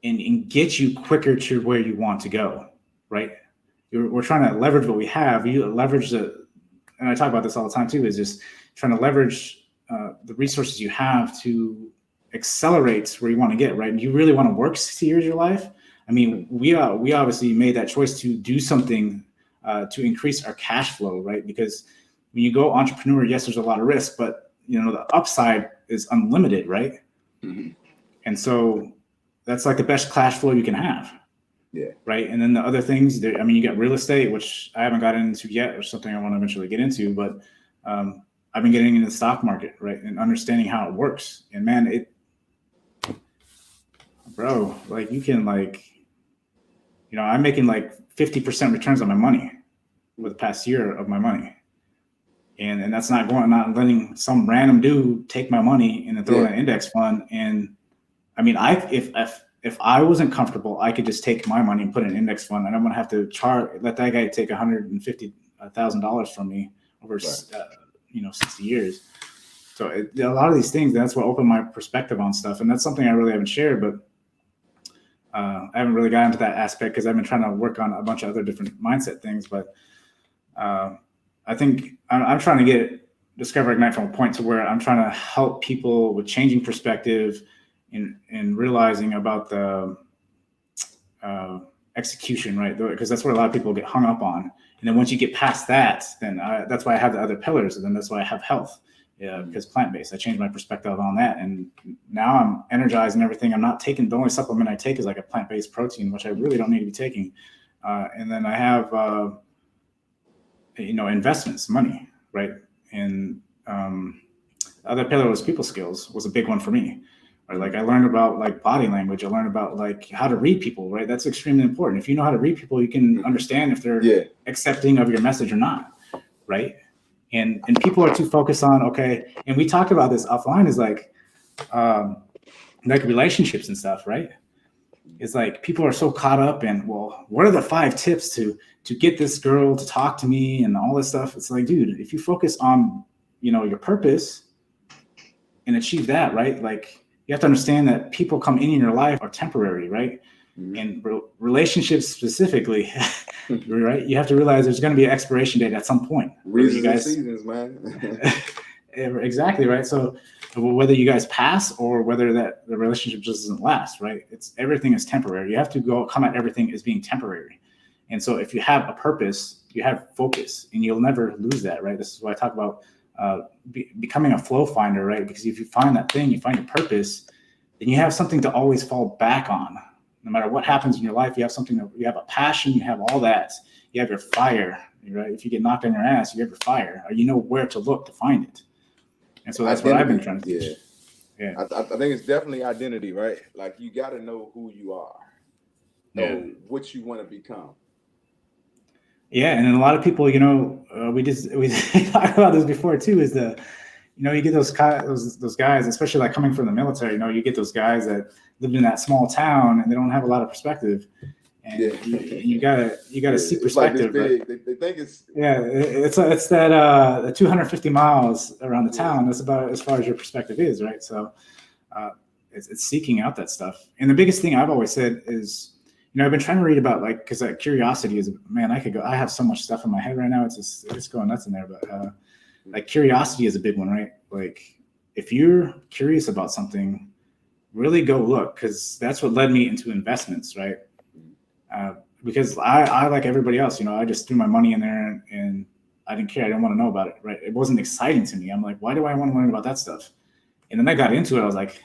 and get you quicker to where you want to go, right? We're trying to leverage what we have. You leverage and I talk about this all the time too, is just trying to leverage the resources you have to accelerate where you want to get, right? And you really want to work 60 years of your life. I mean, we obviously made that choice to do something to increase our cash flow, right? Because when you go entrepreneur, yes, there's a lot of risk, but the upside is unlimited, right? Mm-hmm. And so that's like the best cash flow you can have. Yeah. Right. And then the other things, you got real estate, which I haven't gotten into yet, or something I want to eventually get into, but I've been getting into the stock market, right? And understanding how it works. And man, bro, like you can I'm making like 50% returns on my money over the past year of my money. And that's not letting some random dude take my money and then throw it in an index fund. And I mean, if I wasn't comfortable, I could just take my money and put it in an index fund, and I'm going to have to let that guy take $150,000 from me over, 60 years. So a lot of these things, that's what opened my perspective on stuff. And that's something I really haven't shared, but I haven't really got into that aspect because I've been trying to work on a bunch of other different mindset things. But I think I'm trying to Discover Ignite from a point to where I'm trying to help people with changing perspective and realizing about the execution, right? Because that's where a lot of people get hung up on. And then once you get past that, then that's why I have the other pillars. And then that's why I have health, because plant-based. I changed my perspective on that. And now I'm energized and everything. I'm not taking, the only supplement I take is like a plant-based protein, which I really don't need to be taking. And then I have, investments, money, right? And the other pillar was people skills, was a big one for me. Right? Like I learned about like body language. I learned about like how to read people, right? That's extremely important. If you know how to read people, you can understand if they're accepting of your message or not, right? And people are too focused on, okay, and we talked about this offline, is like relationships and stuff, right? It's like people are so caught up in, well, what are the 5 tips to get this girl to talk to me and all this stuff? It's like, dude, if you focus on, your purpose and achieve that, right? Like, you have to understand that people come in your life are temporary, right? And relationships specifically, right? You have to realize there's going to be an expiration date at some point. Reasons and seasons, man. Exactly, right? So whether you guys pass or whether that the relationship just doesn't last, right? Everything is temporary. You have to come at everything as being temporary. And so if you have a purpose, you have focus, and you'll never lose that, right? This is why I talk about becoming a flow finder, right? Because if you find that thing, you find your purpose, then you have something to always fall back on. No matter what happens in your life, you have you have a passion, you have all that. You have your fire, right? If you get knocked on your ass, you have your fire, or you know where to look to find it. And so that's identity, what I've been trying to do. Yeah. I think it's definitely identity, right? Like, you got to know who you are, know what you want to become. Yeah, and a lot of people, we talked about this before too. Is you get those guys, especially like coming from the military. You get those guys that live in that small town and they don't have a lot of perspective. And you gotta seek perspective. Like they think it's it's that 250 miles around the town. That's about as far as your perspective is, right? So it's seeking out that stuff. And the biggest thing I've always said is, I've been trying to read about, like, because that curiosity is, man, I have so much stuff in my head right now. It's going nuts in there. But like, curiosity is a big one, right? Like, if you're curious about something, really go look, because that's what led me into investments, right? Because I like everybody else, I just threw my money in there and I didn't care. I didn't want to know about it, right? It wasn't exciting to me. I'm like, why do I want to learn about that stuff? And then I got into it. I was like,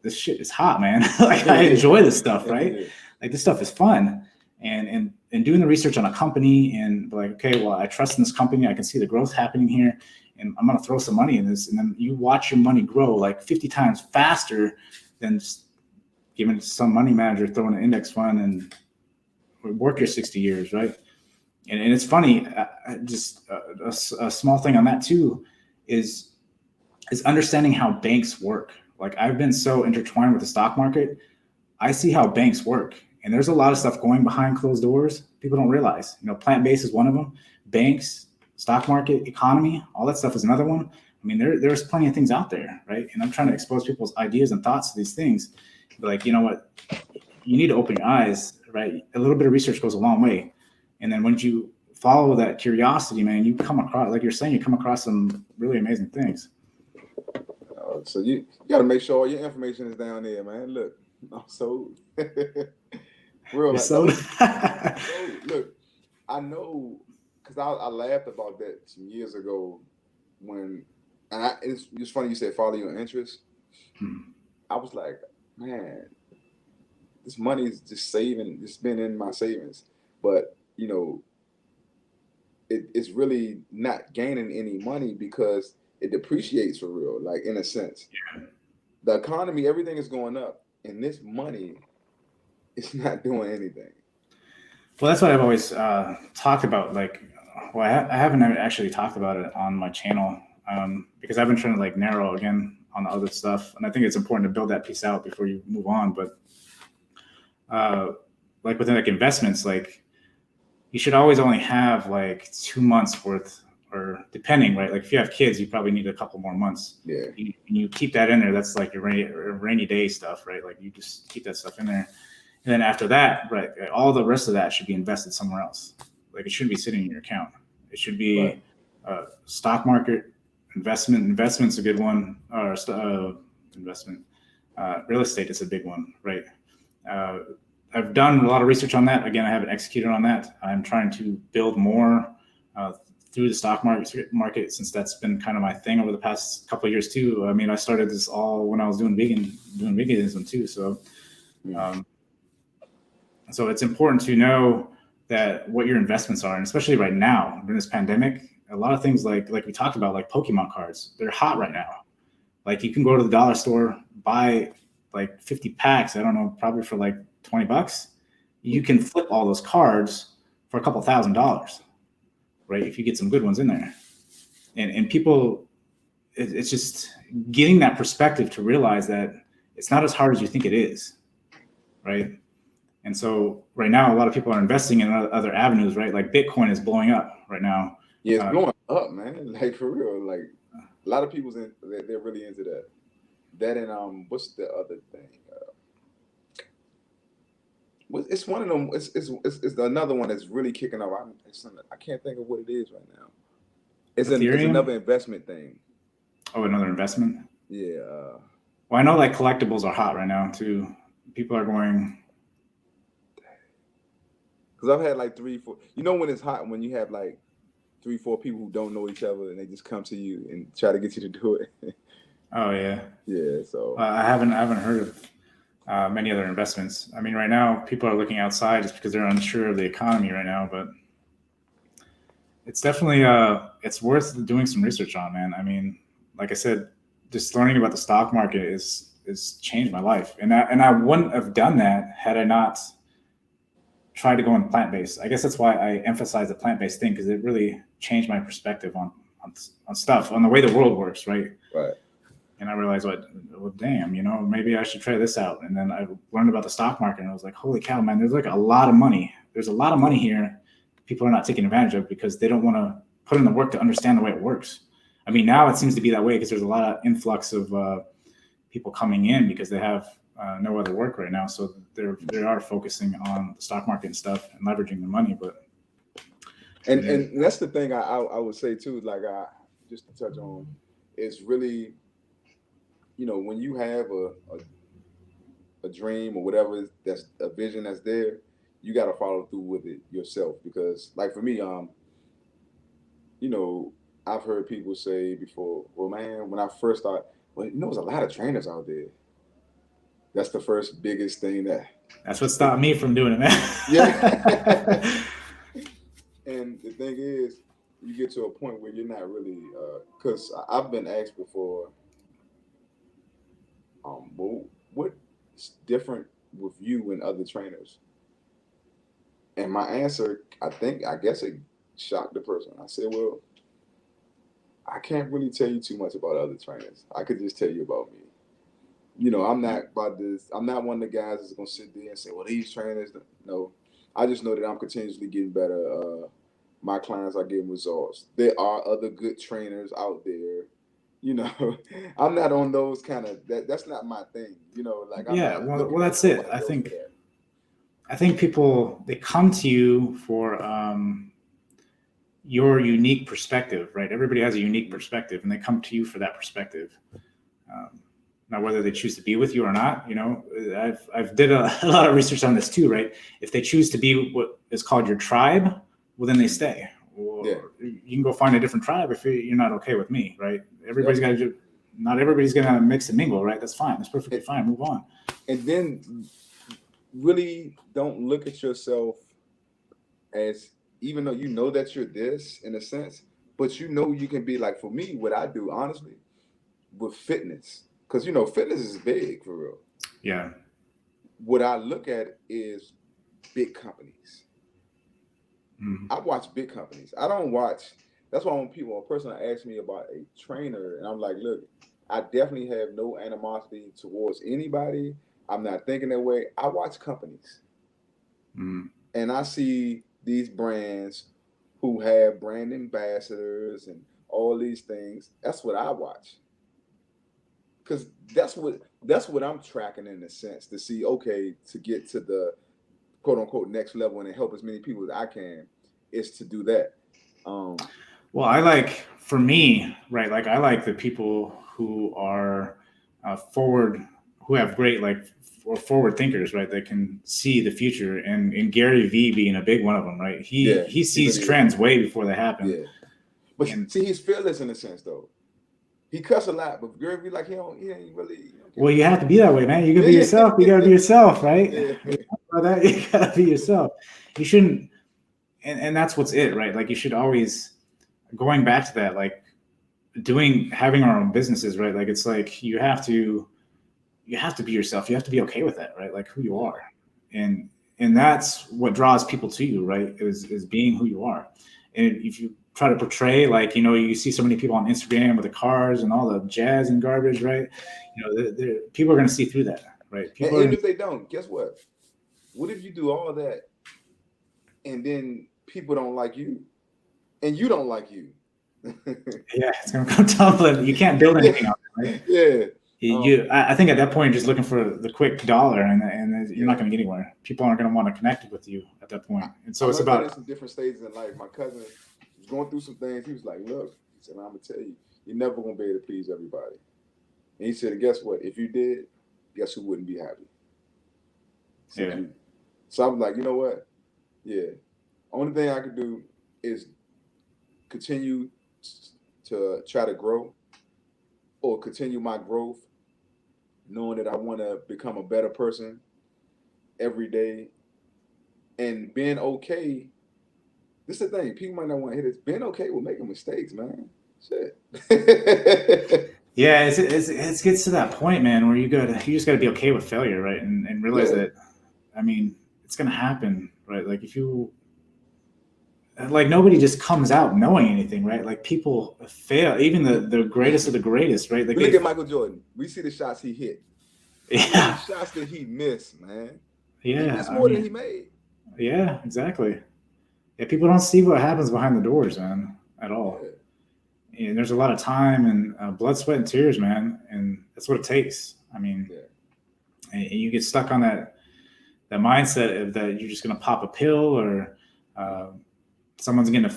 this shit is hot, man. Like, I enjoy this stuff, right? Like, this stuff is fun. And doing the research on a company and like, okay, well, I trust in this company. I can see the growth happening here, and I'm going to throw some money in this. And then you watch your money grow like 50 times faster than just giving some money manager throwing an index fund and work your 60 years, right? And it's funny, just a small thing on that too is understanding how banks work. Like, I've been so intertwined with the stock market. I see how banks work, and there's a lot of stuff going behind closed doors people don't realize. Plant-based is one of them. Banks, stock market, economy, all that stuff is another one. I mean, there's plenty of things out there, right? And I'm trying to expose people's ideas and thoughts to these things. But, like, you know what? You need to open your eyes, right? A little bit of research goes a long way. And then once you follow that curiosity, man, you come across, like you're saying, you come across some really amazing things. So you got to make sure all your information is down there, man. Look, I'm sold. Real. Look, I know, because I laughed about that some years ago it's funny you said follow your interests. I was like, man, this money is just saving. It's been in my savings, but it's really not gaining any money because it depreciates for real, like, in a sense. Yeah. The economy, everything is going up, and this money is not doing anything. Well, that's what I've always talked about. Like, well, I haven't actually talked about it on my channel because I've been trying to, like, narrow again on the other stuff, and I think it's important to build that piece out before you move on. But like, within, like, investments, like, you should always only have like 2 months worth, or depending, right? Like, if you have kids, you probably need a couple more months. Yeah. You keep that in there. That's like your rainy day stuff, right? Like, you just keep that stuff in there. And then after that, right, all the rest of that should be invested somewhere else. Like, it shouldn't be sitting in your account. It should be stock market investment. Investment's a good one. Or investment. Real estate is a big one, right? I've done a lot of research on that. Again, I haven't executed on that. I'm trying to build more through the stock market, since that's been kind of my thing over the past couple of years too. I mean, I started this all when I was doing veganism too. So, so it's important to know that what your investments are, and especially right now during this pandemic, a lot of things like we talked about, like Pokemon cards, they're hot right now. Like, you can go to the dollar store, buy like 50 packs. I don't know, probably for like $20. You can flip all those cards for a couple $1,000s, right? If you get some good ones in there. and people, it's just getting that perspective to realize that it's not as hard as you think it is, right? And so right now, a lot of people are investing in other avenues, right? Like Bitcoin is blowing up right now. Yeah, it's blowing up, man. Like for real. Like a lot of people's they're really into that. That and what's the other thing? It's one of them. It's another one that's really kicking off. I can't think of what it is right now. It's another investment thing. Oh, another investment. Yeah. Well, I know like collectibles are hot right now too. People are going. Because I've had like 3-4. You know when it's hot when you have like 3-4 people who don't know each other and they just come to you and try to get you to do it. Oh yeah. Yeah. So I haven't heard of many other investments. I mean, right now people are looking outside just because they're unsure of the economy right now, but it's definitely it's worth doing some research on, man. I mean, like I said, just learning about the stock market is changed my life, and I wouldn't have done that had I not tried to go on plant-based. I guess that's why I emphasize the plant-based thing, because it really changed my perspective on stuff, on the way the world works, right? Right. And I realized, well, damn, maybe I should try this out. And then I learned about the stock market, and I was like, holy cow, man, there's like a lot of money. There's a lot of money here. People are not taking advantage of because they don't want to put in the work to understand the way it works. I mean, now it seems to be that way because there's a lot of influx of people coming in because they have no other work right now. So they are focusing on the stock market and stuff and leveraging the money. But and that's the thing I would say too, like just to touch on, is really, when you have a dream or whatever, that's a vision that's there, you got to follow through with it yourself. Because like for me, I've heard people say before, well, man, when I first started, there's a lot of trainers out there. That's the first biggest thing that's what stopped me from doing it, man. Yeah. And the thing is, you get to a point where you're not really, because I've been asked before, well, what's different with you and other trainers? And my answer, I guess it shocked the person. I said, well, I can't really tell you too much about other trainers. I could just tell you about me. I'm not about this. I'm not one of the guys that's going to sit there and say, well, these trainers. No, I just know that I'm continuously getting better. My clients are getting results. There are other good trainers out there. I'm not on those kind of, that's not my thing. Like, I'm yeah, not well, that's it. I think people, they come to you for your unique perspective, right? Everybody has a unique perspective, and they come to you for that perspective. Now, whether they choose to be with you or not, I've did a lot of research on this too, right? If they choose to be what is called your tribe, well, then they stay. Or you can go find a different tribe if you're not okay with me, right? Everybody's got to do. Not everybody's gonna mix and mingle, right? That's fine. That's perfectly fine. Move on. And then really don't look at yourself as, even though you know that you're this in a sense, but you can be like, for me, what I do honestly with fitness, because fitness is big for real. Yeah. What I look at is big companies. Mm-hmm. I watch big companies. I don't watch. That's why when a person asks me about a trainer, and I'm like, look, I definitely have no animosity towards anybody. I'm not thinking that way. I watch companies. Mm-hmm. And I see these brands who have brand ambassadors and all these things. That's what I watch. Because that's what I'm tracking in a sense, to see, okay, to get to the quote unquote next level and help as many people as I can, is to do that. Well, for me, right, like I like the people who are forward, who have great, or forward thinkers, right? That can see the future, and Gary Vee being a big one of them, right? He sees trends way before they happen. Yeah. But see, he's fearless in a sense, though. He cuss a lot, but Gary Vee, like, he ain't really. Well, you have to be that way, man. You gotta be yourself. You gotta be yourself, right? Yeah. You gotta be yourself. You shouldn't, and that's what's it, right? Like, you should always, going back to that, like having our own businesses, right? Like, it's like you have to be yourself. You have to be okay with that, right? Like who you are, and that's what draws people to you, right? Is being who you are. And if you try to portray, like, you see so many people on Instagram with the cars and all the jazz and garbage, right? People are going to see through that, right? And People even if they don't, guess what? What if you do all that and then people don't like you and you don't like you? Yeah, it's going to come tumbling. You can't build anything on it, right? Yeah. I think at that point, you're just looking for the quick dollar, and you're not going to get anywhere. People aren't going to want to connect with you at that point. And so it's about in some different stages in life. My cousin was going through some things. He was like, "Look," he said, "I'm gonna tell you, you're never gonna be able to please everybody." And he said, "Guess what? If you did, guess who wouldn't be happy?" Yeah. So I was like, you know what? Yeah. Only thing I could do is continue to try to grow or continue my growth, knowing that I want to become a better person every day and being okay. This is the thing. People might not want to hear this. Being okay with making mistakes, man. Shit. Yeah, it gets to that point, man, where you just got to be okay with failure, right? And realize that, I mean, it's going to happen, right? Like nobody just comes out knowing anything, right? Like people fail, even the greatest of the greatest, right? Like we look at Michael Jordan. We see the shots he hit. Yeah. The shots that he missed, man. Yeah. He missed more than he made. Yeah, exactly. Yeah, people don't see what happens behind the doors, man, at all. Yeah. And there's a lot of time and blood, sweat, and tears, man, and that's what it takes. I mean, and you get stuck on that mindset of that you're just gonna pop a pill or someone's gonna,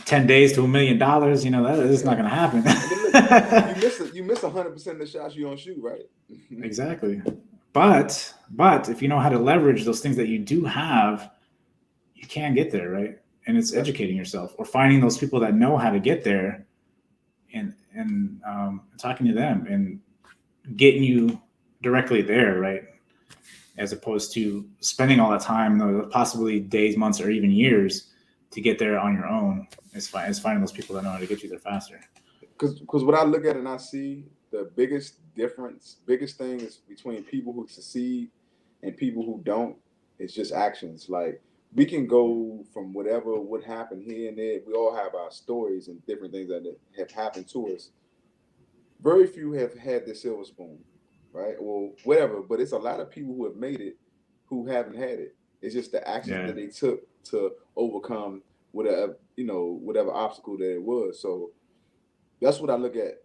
10 days to $1 million. That is not gonna happen. you miss 100% of the shots you don't shoot, right? Exactly. But if you know how to leverage those things that you do have, you can get there, right? And it's educating yourself or finding those people that know how to get there and talking to them and getting you directly there, right? As opposed to spending all that time, possibly days, months, or even years to get there on your own. It's finding those people that know how to get you there faster. Because what I look at and I see, the biggest thing is between people who succeed and people who don't, it's just actions. Like, we can go from what happened here and there. We all have our stories and different things that have happened to us. Very few have had the silver spoon, right? Or whatever. But it's a lot of people who have made it who haven't had it. It's just the actions that they took to overcome whatever obstacle that it was. So that's what I look at.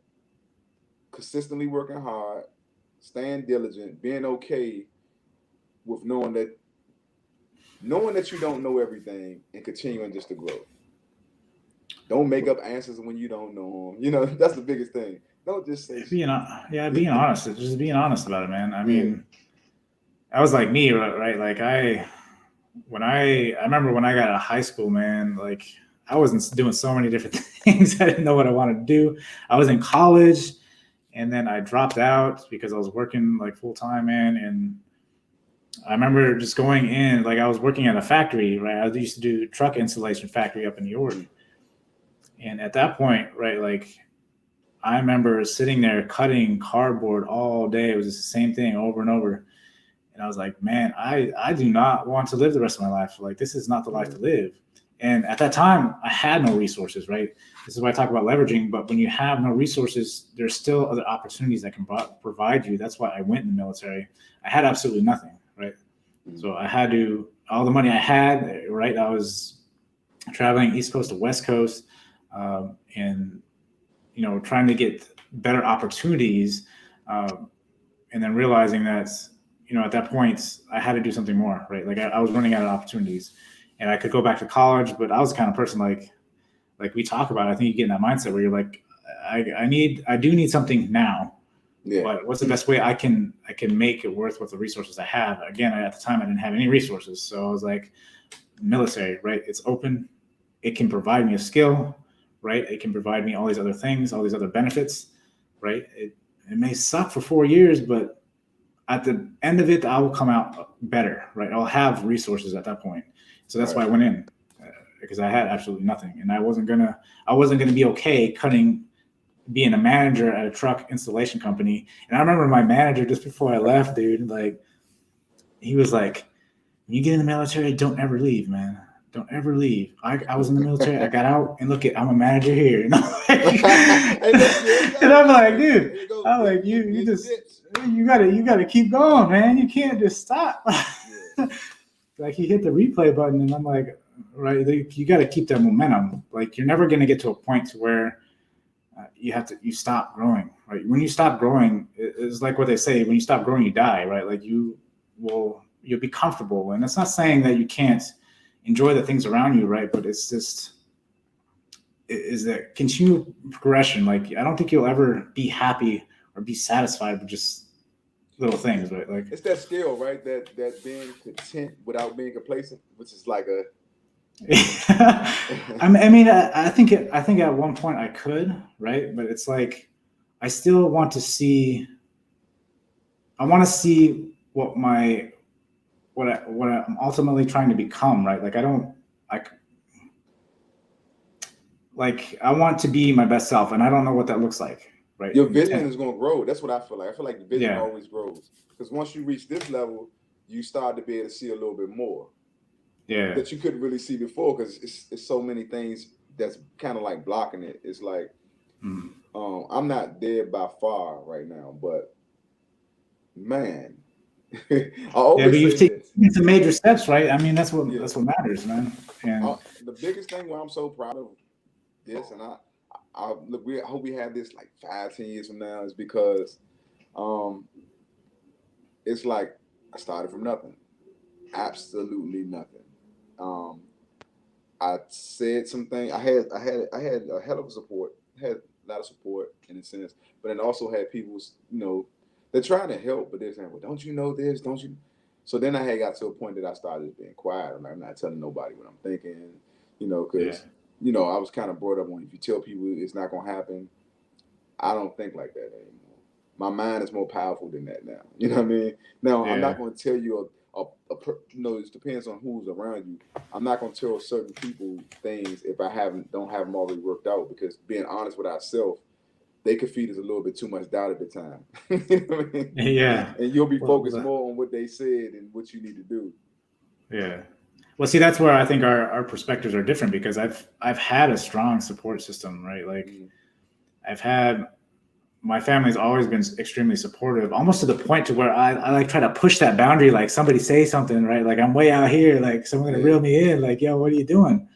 Consistently working hard, staying diligent, being okay with knowing that you don't know everything and continuing just to grow. Don't make up answers when you don't know them. That's the biggest thing. Don't just say being honest. Just being honest about it, man. I mean, I was like me, right? Like I remember when I got out of high school, man, like I wasn't doing so many different things. I didn't know what I wanted to do. I was in college and then I dropped out because I was working like full time, man. And I remember just going in, like I was working at a factory, right? I used to do truck installation factory up in New York. And at that point, right, like I remember sitting there cutting cardboard all day. It was just the same thing over and over. And I was like, man, I do not want to live the rest of my life. Like, this is not the life to live. And at that time, I had no resources, right? This is why I talk about leveraging. But when you have no resources, there's still other opportunities that can provide you. That's why I went in the military. I had absolutely nothing, right? So I had all the money I had, right? I was traveling East Coast to West Coast and, trying to get better opportunities. And then realizing that, at that point, I had to do something more, right? Like I was running out of opportunities. And I could go back to college, but I was the kind of person like we talk about. I think you get in that mindset where you're like, I do need something now. Yeah. But what's the best way I can make it worth with the resources I have? Again, at the time I didn't have any resources, so I was like, military, right? It's open. It can provide me a skill, right? It can provide me all these other things, all these other benefits, right? It may suck for 4 years, but at the end of it, I will come out better, right? I'll have resources at that point. So that's why I went in because I had absolutely nothing, and I wasn't gonna be okay being a manager at a truck installation company. And I remember my manager just before I left, dude, like he was like, "When you get in the military, don't ever leave, man. don't ever leave. I was in the military. I got out, and look, I'm a manager here. And I'm like, dude, I'm like, you just you gotta keep going, man. You can't just stop. Like he hit the replay button, and I'm like, right, you got to keep that momentum. Like you're never gonna get to a point to where you stop growing, right? When you stop growing, it's like what they say: when you stop growing, you die, right? Like you'll be comfortable, and it's not saying that you can't enjoy the things around you, right? But it's just is that continued progression. Like I don't think you'll ever be happy or be satisfied with just little things, right? Like it's that skill, right? That being content without being complacent, which is like a. I think at one point I could, right? But it's like I still want to see. I want to see what I'm ultimately trying to become, right? Like I want to be my best self, and I don't know what that looks like, right? Your vision is going to grow. That's what I feel like. I feel like the vision always grows because once you reach this level, you start to be able to see a little bit more. Yeah. That you couldn't really see before because it's so many things that's kind of like blocking it. It's like I'm not there by far right now, but man, I always but you've say taken some major steps, right? I mean, that's what matters, man. And the biggest thing why I'm so proud of this, and I look, I hope we have this like 5-10 years from now, is because it's like I started from nothing, absolutely nothing. I said something. I had a hell of a support. Had a lot of support in a sense, but then also had people, they're trying to help, but they're saying, "Well, don't you know this? Don't you?" So then I had got to a point that I started being quiet. I'm not telling nobody what I'm thinking, because I was kind of brought up on if you tell people it's not gonna happen. I don't think like that anymore. My mind is more powerful than that now. You know what I mean? Now I'm not going to tell you it depends on who's around you. I'm not going to tell certain people things if I don't have them already worked out, because being honest with ourselves, they could feed us a little bit too much doubt at the time. You know what I mean? Yeah. And you'll be focused more on what they said and what you need to do. Yeah. Well, see, that's where I think our perspectives are different, because I've had a strong support system, right? Like my family's always been extremely supportive, almost to the point to where I like try to push that boundary. Like somebody say something, right? Like I'm way out here, like someone gonna reel me in. Like, yo, what are you doing?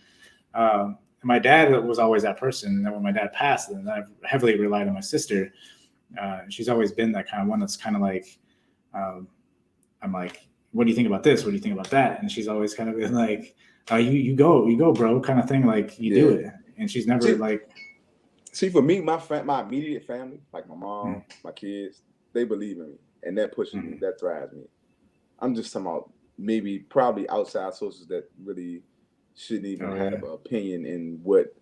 And my dad was always that person. And then when my dad passed, then I've heavily relied on my sister. She's always been that kind of one that's kind of like, I'm like, what do you think about this? What do you think about that? And she's always kind of been like, you go, bro, kind of thing. Like you do it. And she's never See, for me, my immediate family, like my mom, my kids, they believe in me, and that pushes me, that drives me. I'm just talking about probably outside sources that really shouldn't even have an opinion in what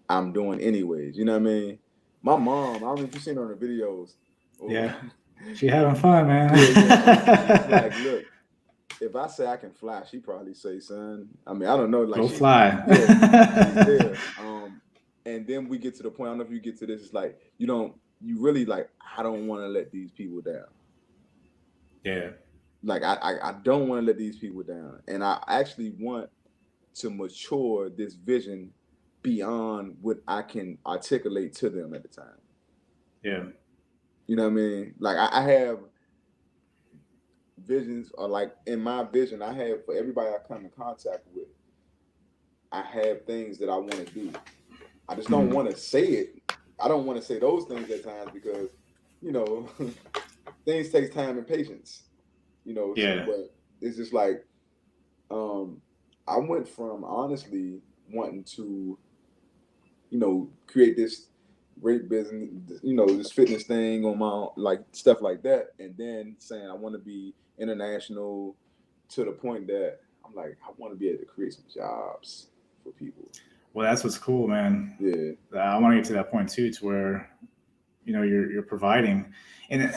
I'm doing anyways. You know what I mean? My mom, I don't know if you've seen her in the videos. She having fun, man. She's like, look, if I say I can fly, she probably say, son, I mean, I don't know. Like, go fly. She's there. And then we get to the point, I don't know if you get to this, it's like, you really like, I don't want to let these people down. Yeah. Like, I don't want to let these people down. And I actually want to mature this vision beyond what I can articulate to them at the time. Yeah. You know what I mean? Like, I have visions, or like in my vision, I have, for everybody I come in contact with, I have things that I want to do. I just don't want to say it. I don't want to say those things at times because, things take time and patience. So, but it's just like, I went from honestly wanting to, create this great business, this fitness thing on my own, like stuff like that, and then saying I want to be international, to the point that I'm like, I want to be able to create some jobs for people. Well, that's what's cool, man. Yeah. I want to get to that point too, to where, you're providing, and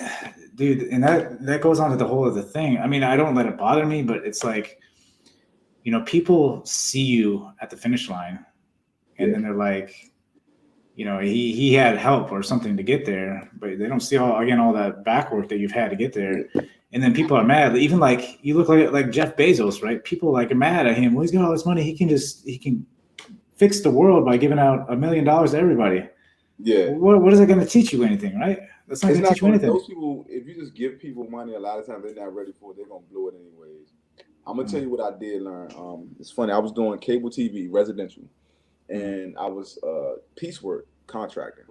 dude, and that goes on to the whole of the thing. I mean, I don't let it bother me, but it's like, people see you at the finish line, and then they're like, he had help or something to get there, but they don't see all that back work that you've had to get there. And then people are mad. Even like you look like Jeff Bezos, right? People like are mad at him. Well, he's got all this money. He can fix the world by giving out $1 million to everybody. Yeah. What is it going to teach you anything, right? That's not going to teach you anything. Those people, if you just give people money, a lot of times they're not ready for it. They're going to blow it anyways. I'm going to tell you what I did learn. It's funny. I was doing cable TV, residential, and I was piecework contracting.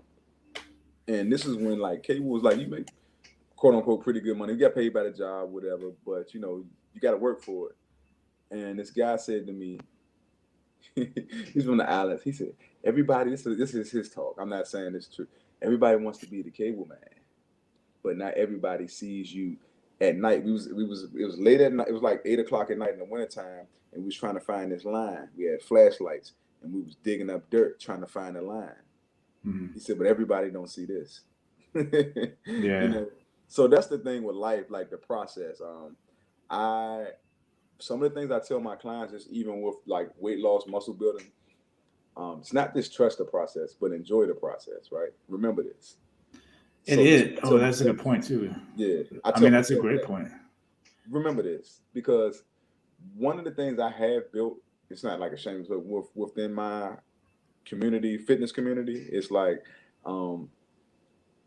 And this is when like cable was like, you make quote unquote pretty good money. You got paid by the job, whatever, but you got to work for it. And this guy said to me, he's from the islands. He said, everybody, this is his talk. I'm not saying it's true. Everybody wants to be the cable man, but not everybody sees you at night. It was late at night. It was like 8:00 at night in the wintertime, and we was trying to find this line. We had flashlights, and we was digging up dirt trying to find the line. Mm-hmm. He said, but everybody don't see this. Yeah. So that's the thing with life, like the process. Some of the things I tell my clients is even with like weight loss, muscle building, it's not just trust the process, but enjoy the process, right? Remember this. It is. Oh, that's a good point too. Yeah. I mean, that's a great point. Remember this, because one of the things I have built, it's not like a shame, but within my community, fitness community, it's like, I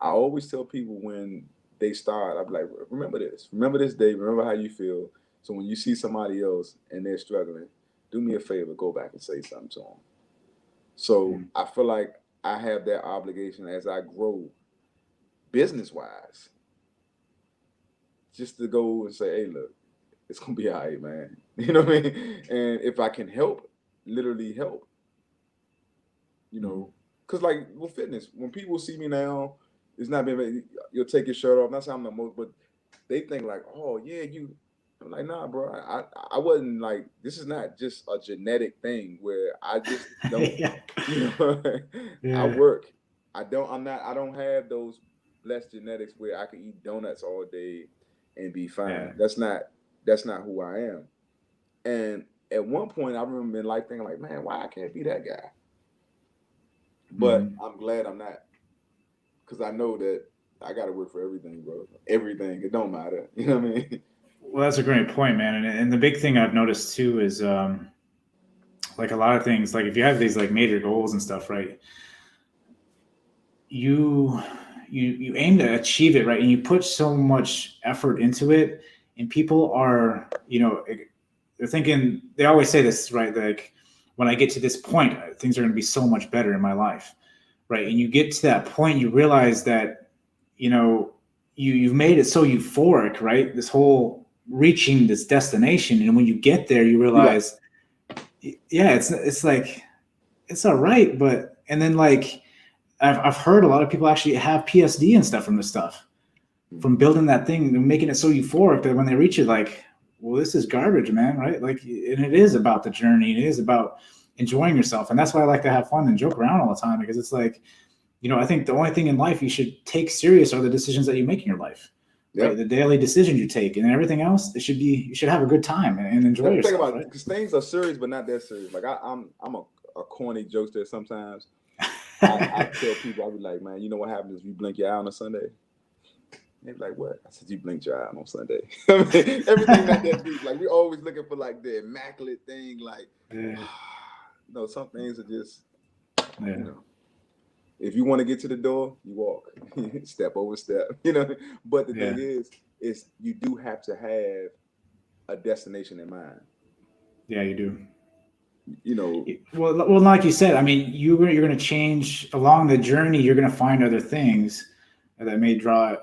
always tell people when they start, I'm like, remember this day, remember how you feel. So when you see somebody else and they're struggling, do me a favor, go back and say something to them. So I feel like I have that obligation as I grow business-wise, just to go and say, hey, look, it's going to be all right, man. You know what I mean? And if I can help, literally help, because like with fitness, when people see me now, it's not been, you'll take your shirt off. Not saying I'm the most, but they think like, oh, yeah, I'm like, nah, bro. I wasn't like, this is not just a genetic thing where I just don't, I work. I don't have those blessed genetics where I can eat donuts all day and be fine. Yeah. That's not who I am. And at one point I remember in life thinking like, man, why I can't be that guy? But I'm glad I'm not, because I know that I got to work for everything, bro. Everything. It don't matter. You know what I mean? Well, that's a great point, man. And the big thing I've noticed too is like a lot of things, like if you have these like major goals and stuff, right? You aim to achieve it, right? And you put so much effort into it, and people are, they're thinking, they always say this, right? Like, when I get to this point, things are going to be so much better in my life, right? And you get to that point, you realize that, you've made it so euphoric, right? This whole reaching this destination, and when you get there, you realize, it's like, it's all right, but, and then like, I've heard a lot of people actually have PSD and stuff from this stuff, from building that thing and making it so euphoric that when they reach it, like, well, this is garbage, man, right? Like, and it is about the journey. It is about enjoying yourself. And that's why I like to have fun and joke around all the time, because it's like, I think the only thing in life you should take serious are the decisions that you make in your life. Yep. Right? The daily decisions you take, and everything else, you should have a good time and enjoy yourself. Think about it, because things are serious, but not that serious. Like I'm a corny jokester sometimes. I tell people, I be like, man, you know what happens if you blink your eye on a Sunday? They be like, what? I said, you blinked your eye on Sunday. Everything not that deep. Like, we're always looking for like the immaculate thing. Like, some things are just, if you want to get to the door, you walk, step over step, But the thing is you do have to have a destination in mind. Yeah, you do. Well, like you said, I mean, you're going to change along the journey. You're going to find other things that may draw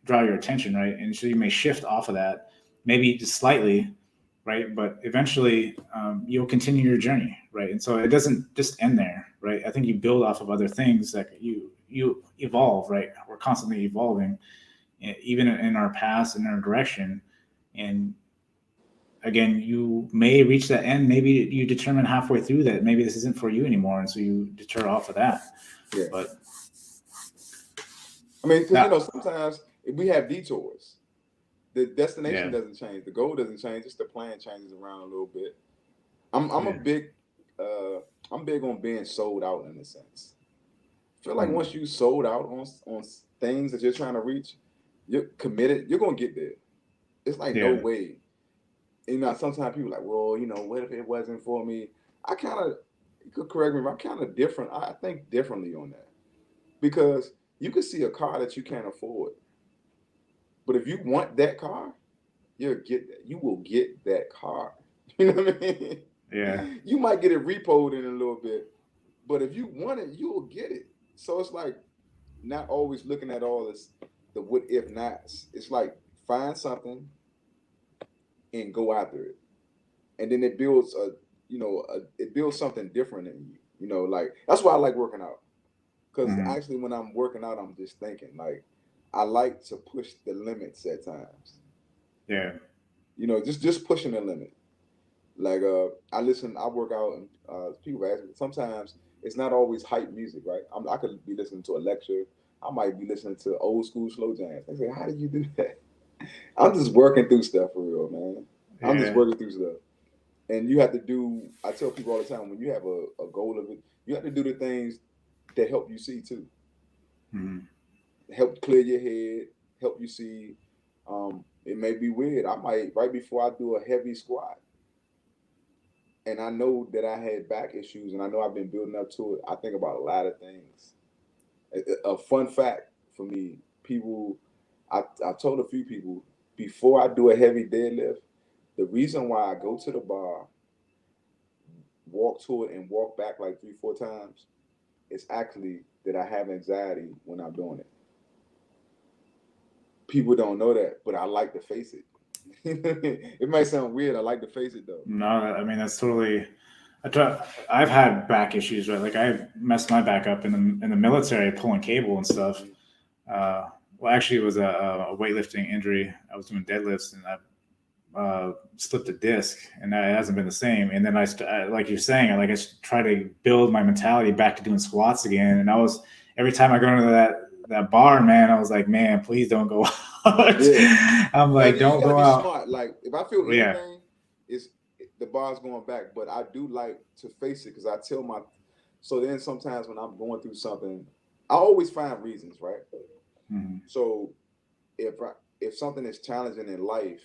your attention, right? And so you may shift off of that, maybe just slightly, right? But eventually, you'll continue your journey, right? And so it doesn't just end there, right? I think you build off of other things that you evolve, right? We're constantly evolving, even in our past and our direction, and again, you may reach that end. Maybe you determine halfway through that maybe this isn't for you anymore, and so you deter off of that. Yeah. But I mean, because sometimes we have detours. The destination doesn't change. The goal doesn't change. Just the plan changes around a little bit. I'm big on being sold out in a sense. feel like once you sold out on things that you're trying to reach, you're committed. You're gonna get there. It's like no Yeah. way. You know, sometimes people are like, well, you know, what if it wasn't for me? I kind of, you could correct me, but I'm kind of different. I think differently on that because you can see a car that you can't afford, but if you want that car, you'll get that. You will get that car. You know what I mean? Yeah. You might get it repoed in a little bit, but if you want it, you'll get it. So it's like not always looking at all this the what if nots. It's like find something and go after it, and then it builds it builds something different in you. You know, like that's why I like working out because Mhm. actually when I'm working out, I'm just thinking like I like to push the limits at times. Yeah. You know, just pushing the limit. Like I work out, and people ask me. Sometimes it's not always hype music, right? I could be listening to a lecture. I might be listening to old school slow jams. They say, "How do you do that?" I'm just working through stuff for real, man. I'm just Yeah. working through stuff, and you have to do. I tell people all the time when you have a goal of it, you have to do the things that help you see too. Mhm. Help clear your head, help you see. It may be weird. I might right before I do a heavy squat. And I know that I had back issues, and I know I've been building up to it. I think about a lot of things. A fun fact for me, people, I've told a few people before I do a heavy deadlift, the reason why I go to the bar, walk to it, and walk back like 3, 4 times is actually that I have anxiety when I'm doing it. People don't know that, but I like to face it. It might sound weird. I like to face it though. No, I mean that's totally. I've had back issues, right? Like I messed my back up in the military pulling cable and stuff. Mhm. Well, actually, it was a weightlifting injury. I was doing deadlifts and I slipped a disc, and that hasn't been the same. And then like you're saying, I try to build my mentality back to doing squats again. And I was every time I go into that bar, man, I was like, man, please don't go out. Yeah. I'm Now like, you don't got to go be out. smart. Like if I feel Well, yeah, anything, it's the bar's going back. But I do like to face it because I tell my. So then sometimes when I'm going through something, I always find reasons, right? hmm So if something is challenging in life,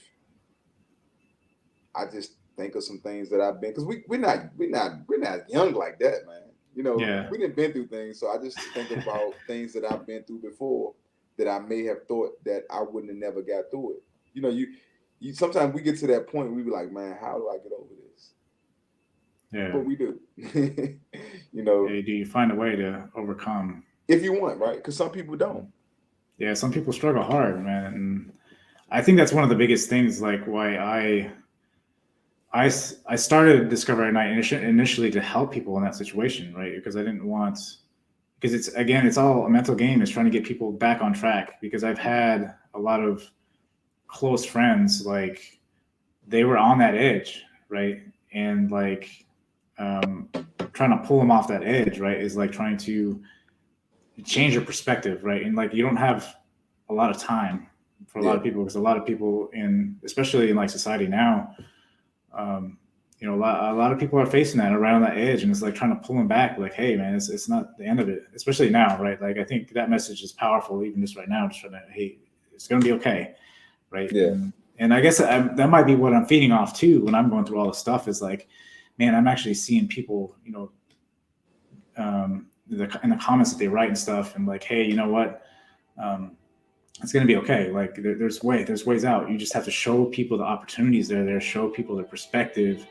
I just think of some things that I've been because we're not young like that, man. You know, yeah, we didn't been through things, so I just think about things that I've been through before that I may have thought that I wouldn't have never got through it. You know, you sometimes we get to that point we be like, man, how do I get over this? yeah. But we do. You know, Yeah, do you find a way to overcome? if you want, right? Because some people don't. Yeah, some people struggle hard, man, and I think that's one of the biggest things. Like why I started Discover at Night initially to help people in that situation, right? Because I didn't want because it's all a mental game. It's trying to get people back on track. Because I've had a lot of close friends like they were on that edge, right? And like um, trying to pull them off that edge, right, is like trying to change your perspective, right? And like you don't have a lot of time for a lot Yeah, of people because a lot of people in especially in like society now um, a lot of people are facing that around that edge, and it's like trying to pull them back. Like, hey, man, it's not the end of it. Especially now, right? Like, I think that message is powerful, even just right now. Just trying to, hey, it's gonna be okay, right? yeah, And I guess that might be what I'm feeding off too when I'm going through all this stuff. Is like, man, I'm actually seeing people, in the comments that they write and stuff, and like, hey, you know what? Um, it's going to be okay. Like there's ways out. You just have to show people the opportunities that are there, show people their perspective,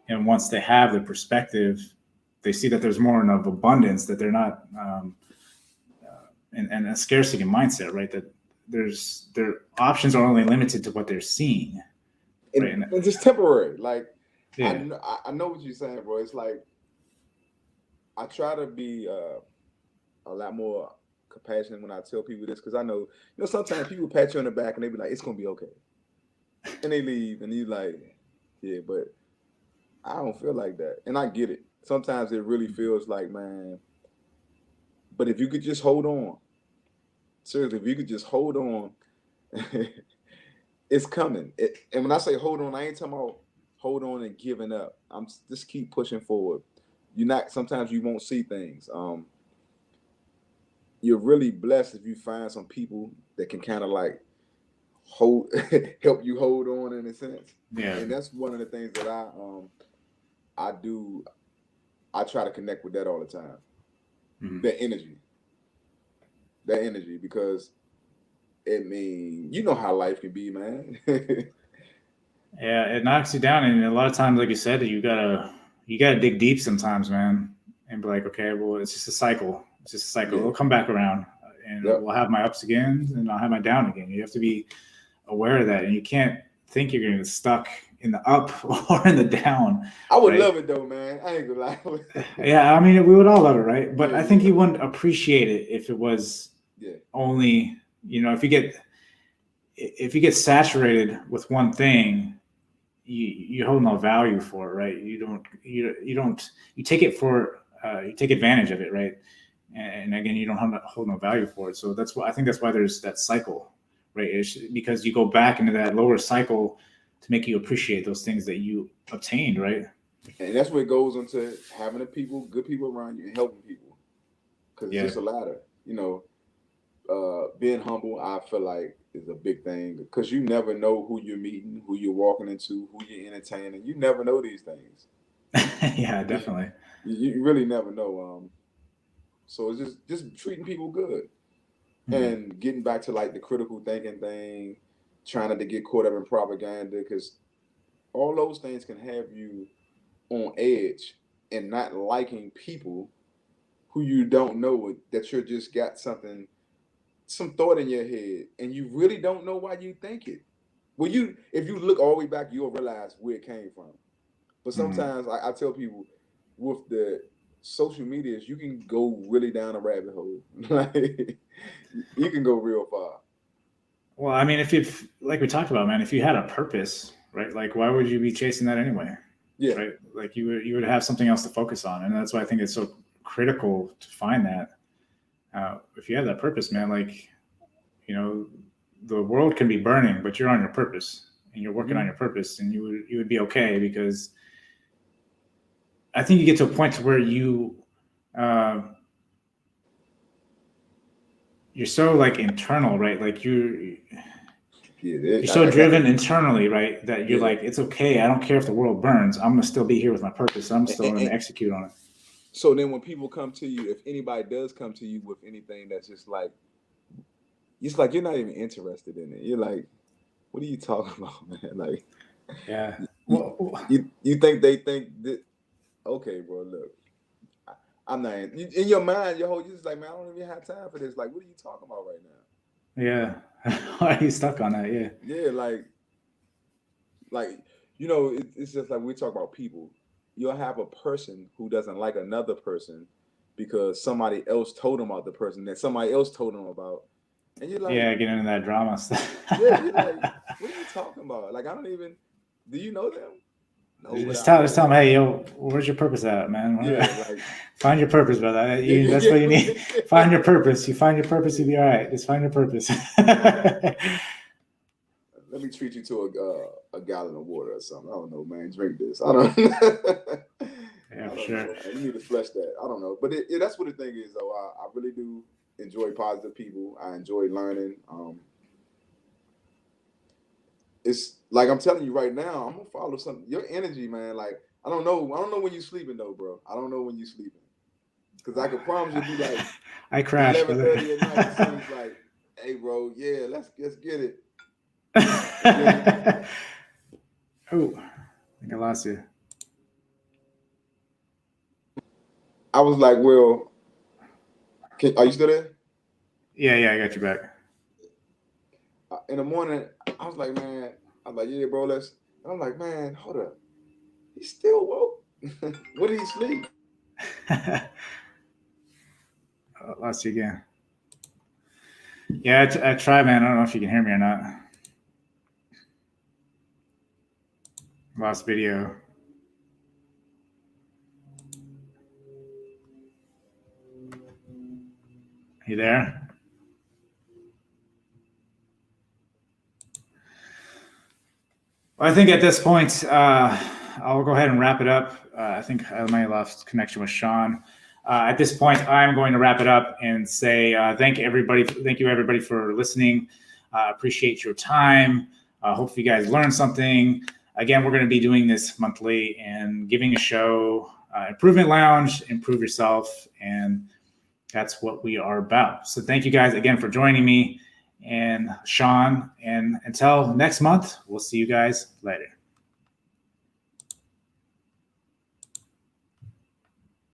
and once they have the perspective, they see that there's more of abundance, that they're not and a scarcity mindset, right? That their options are only limited to what they're seeing, right? and just temporary. Like Yeah, I know what you're saying, bro. It's like I try to be a lot more compassionate when I tell people this because I know, sometimes people pat you on the back and they be like, "It's gonna be okay," and they leave, and you like, "Yeah," but I don't feel like that, and I get it. Sometimes it really feels like, man, but if you could just hold on, seriously, if you could just hold on, it's coming. And when I say hold on, I ain't talking about hold on and giving up. I'm just keep pushing forward. You're not. Sometimes you won't see things. you're really blessed if you find some people that can kind of like hold help you hold on in a sense. Yeah. And that's one of the things that I do. I try to connect with that all the time. Mhm. That energy, because you know how life can be, man. Yeah, it knocks you down, and a lot of times, like you said, you gotta dig deep sometimes, man, and be like, okay, well, it's just a cycle. It's just a cycle. Yeah. It'll come back around, and Yep. we'll have my ups again, and I'll have my down again. You have to be aware of that, and you can't think you're gonna get stuck in the up or in the down. I would right? love it though, man. I ain't gonna lie. Yeah, I mean, we would all love it, right? But Yeah, I think yeah. you wouldn't appreciate it if it was only, if you get saturated with one thing, you hold no value for it, right? You take it for you take advantage of it, right? And again, you don't hold no value for it. So I think that's why there's that cycle, right? It's because you go back into that lower cycle to make you appreciate those things that you obtained, right? And that's where it goes into having good people around you and helping people, because it's just a ladder. Being humble, I feel like, is a big thing, because you never know who you're meeting, who you're walking into, who you're entertaining. You never know these things. Yeah, definitely. You really never know. So it's just treating people good, and getting back to like the critical thinking thing, trying not to get caught up in propaganda, because all those things can have you on edge and not liking people who you don't know, that you're just got some thought in your head, and you really don't know why you think it. Well, if you look all the way back, you'll realize where it came from. But sometimes I tell people, with the social medias, you can go really down a rabbit hole. Like, you can go real far. Well, I mean, if like we talked about, man, if you had a purpose, right? Like, why would you be chasing that anyway? Yeah. Right. Like you would have something else to focus on, and that's why I think it's so critical to find that. If you have that purpose, man, like, the world can be burning, but you're on your purpose and you're working on your purpose, and you would be okay, because I think you get to a point to where you're so like internal, right? Like you're so driven internally, right? That you're like, it's okay. I don't care if the world burns. I'm gonna still be here with my purpose. I'm still gonna execute on it. So then, when people come to you, if anybody does come to you with anything that's just like, it's like you're not even interested in it. You're like, what are you talking about, man? Like, yeah. You think they think that? Okay, bro, look, I'm not in your mind. You're just like, man, I don't even have time for this. Like, what are you talking about right now? Yeah. Why are you stuck on that? Yeah. Yeah, like it's just like we talk about people. You'll have a person who doesn't like another person because somebody else told them about the person that somebody else told them about, and you're like, yeah, get into that drama stuff. Yeah, you're like, what are you talking about? Like, I don't even. Do you know them? No, just tell them, hey, yo, where's your purpose at, man? Yeah, like, find your purpose, brother. That's what you need. Find your purpose. You find your purpose, you'll be all right. Just find your purpose. Let me treat you to a gallon of water or something. I don't know, man. Drink this. I don't know. Yeah, for sure. You need to flesh that. I don't know. But that's what the thing is, though. I really do enjoy positive people. I enjoy learning. It's like I'm telling you right now, I'm gonna follow something. Your energy, man. Like, I don't know when you're sleeping though, bro. I don't know when you're sleeping, because I can promise you'll be like, I crash. 11:30 at night. It seems like, hey, bro, yeah, let's get it. Oh, I think I lost you. I was like, well, are you still there? Yeah, I got you back. In the morning, I was like, man, yeah, bro, let's. And I'm like, man, hold up, he's still woke. When did he sleep? I lost you again. Yeah, I tried, man. I don't know if you can hear me or not. Lost video. You there? Well, I think at this point, I'll go ahead and wrap it up. I think I might have lost connection with Sean. At this point, I'm going to wrap it up and say thank you everybody for listening. Appreciate your time. Hopefully you guys learned something. Again, we're going to be doing this monthly and giving a show, Improvement Lounge, improve yourself, and that's what we are about. So thank you guys again for joining me and Sean. And until next month, we'll see you guys later.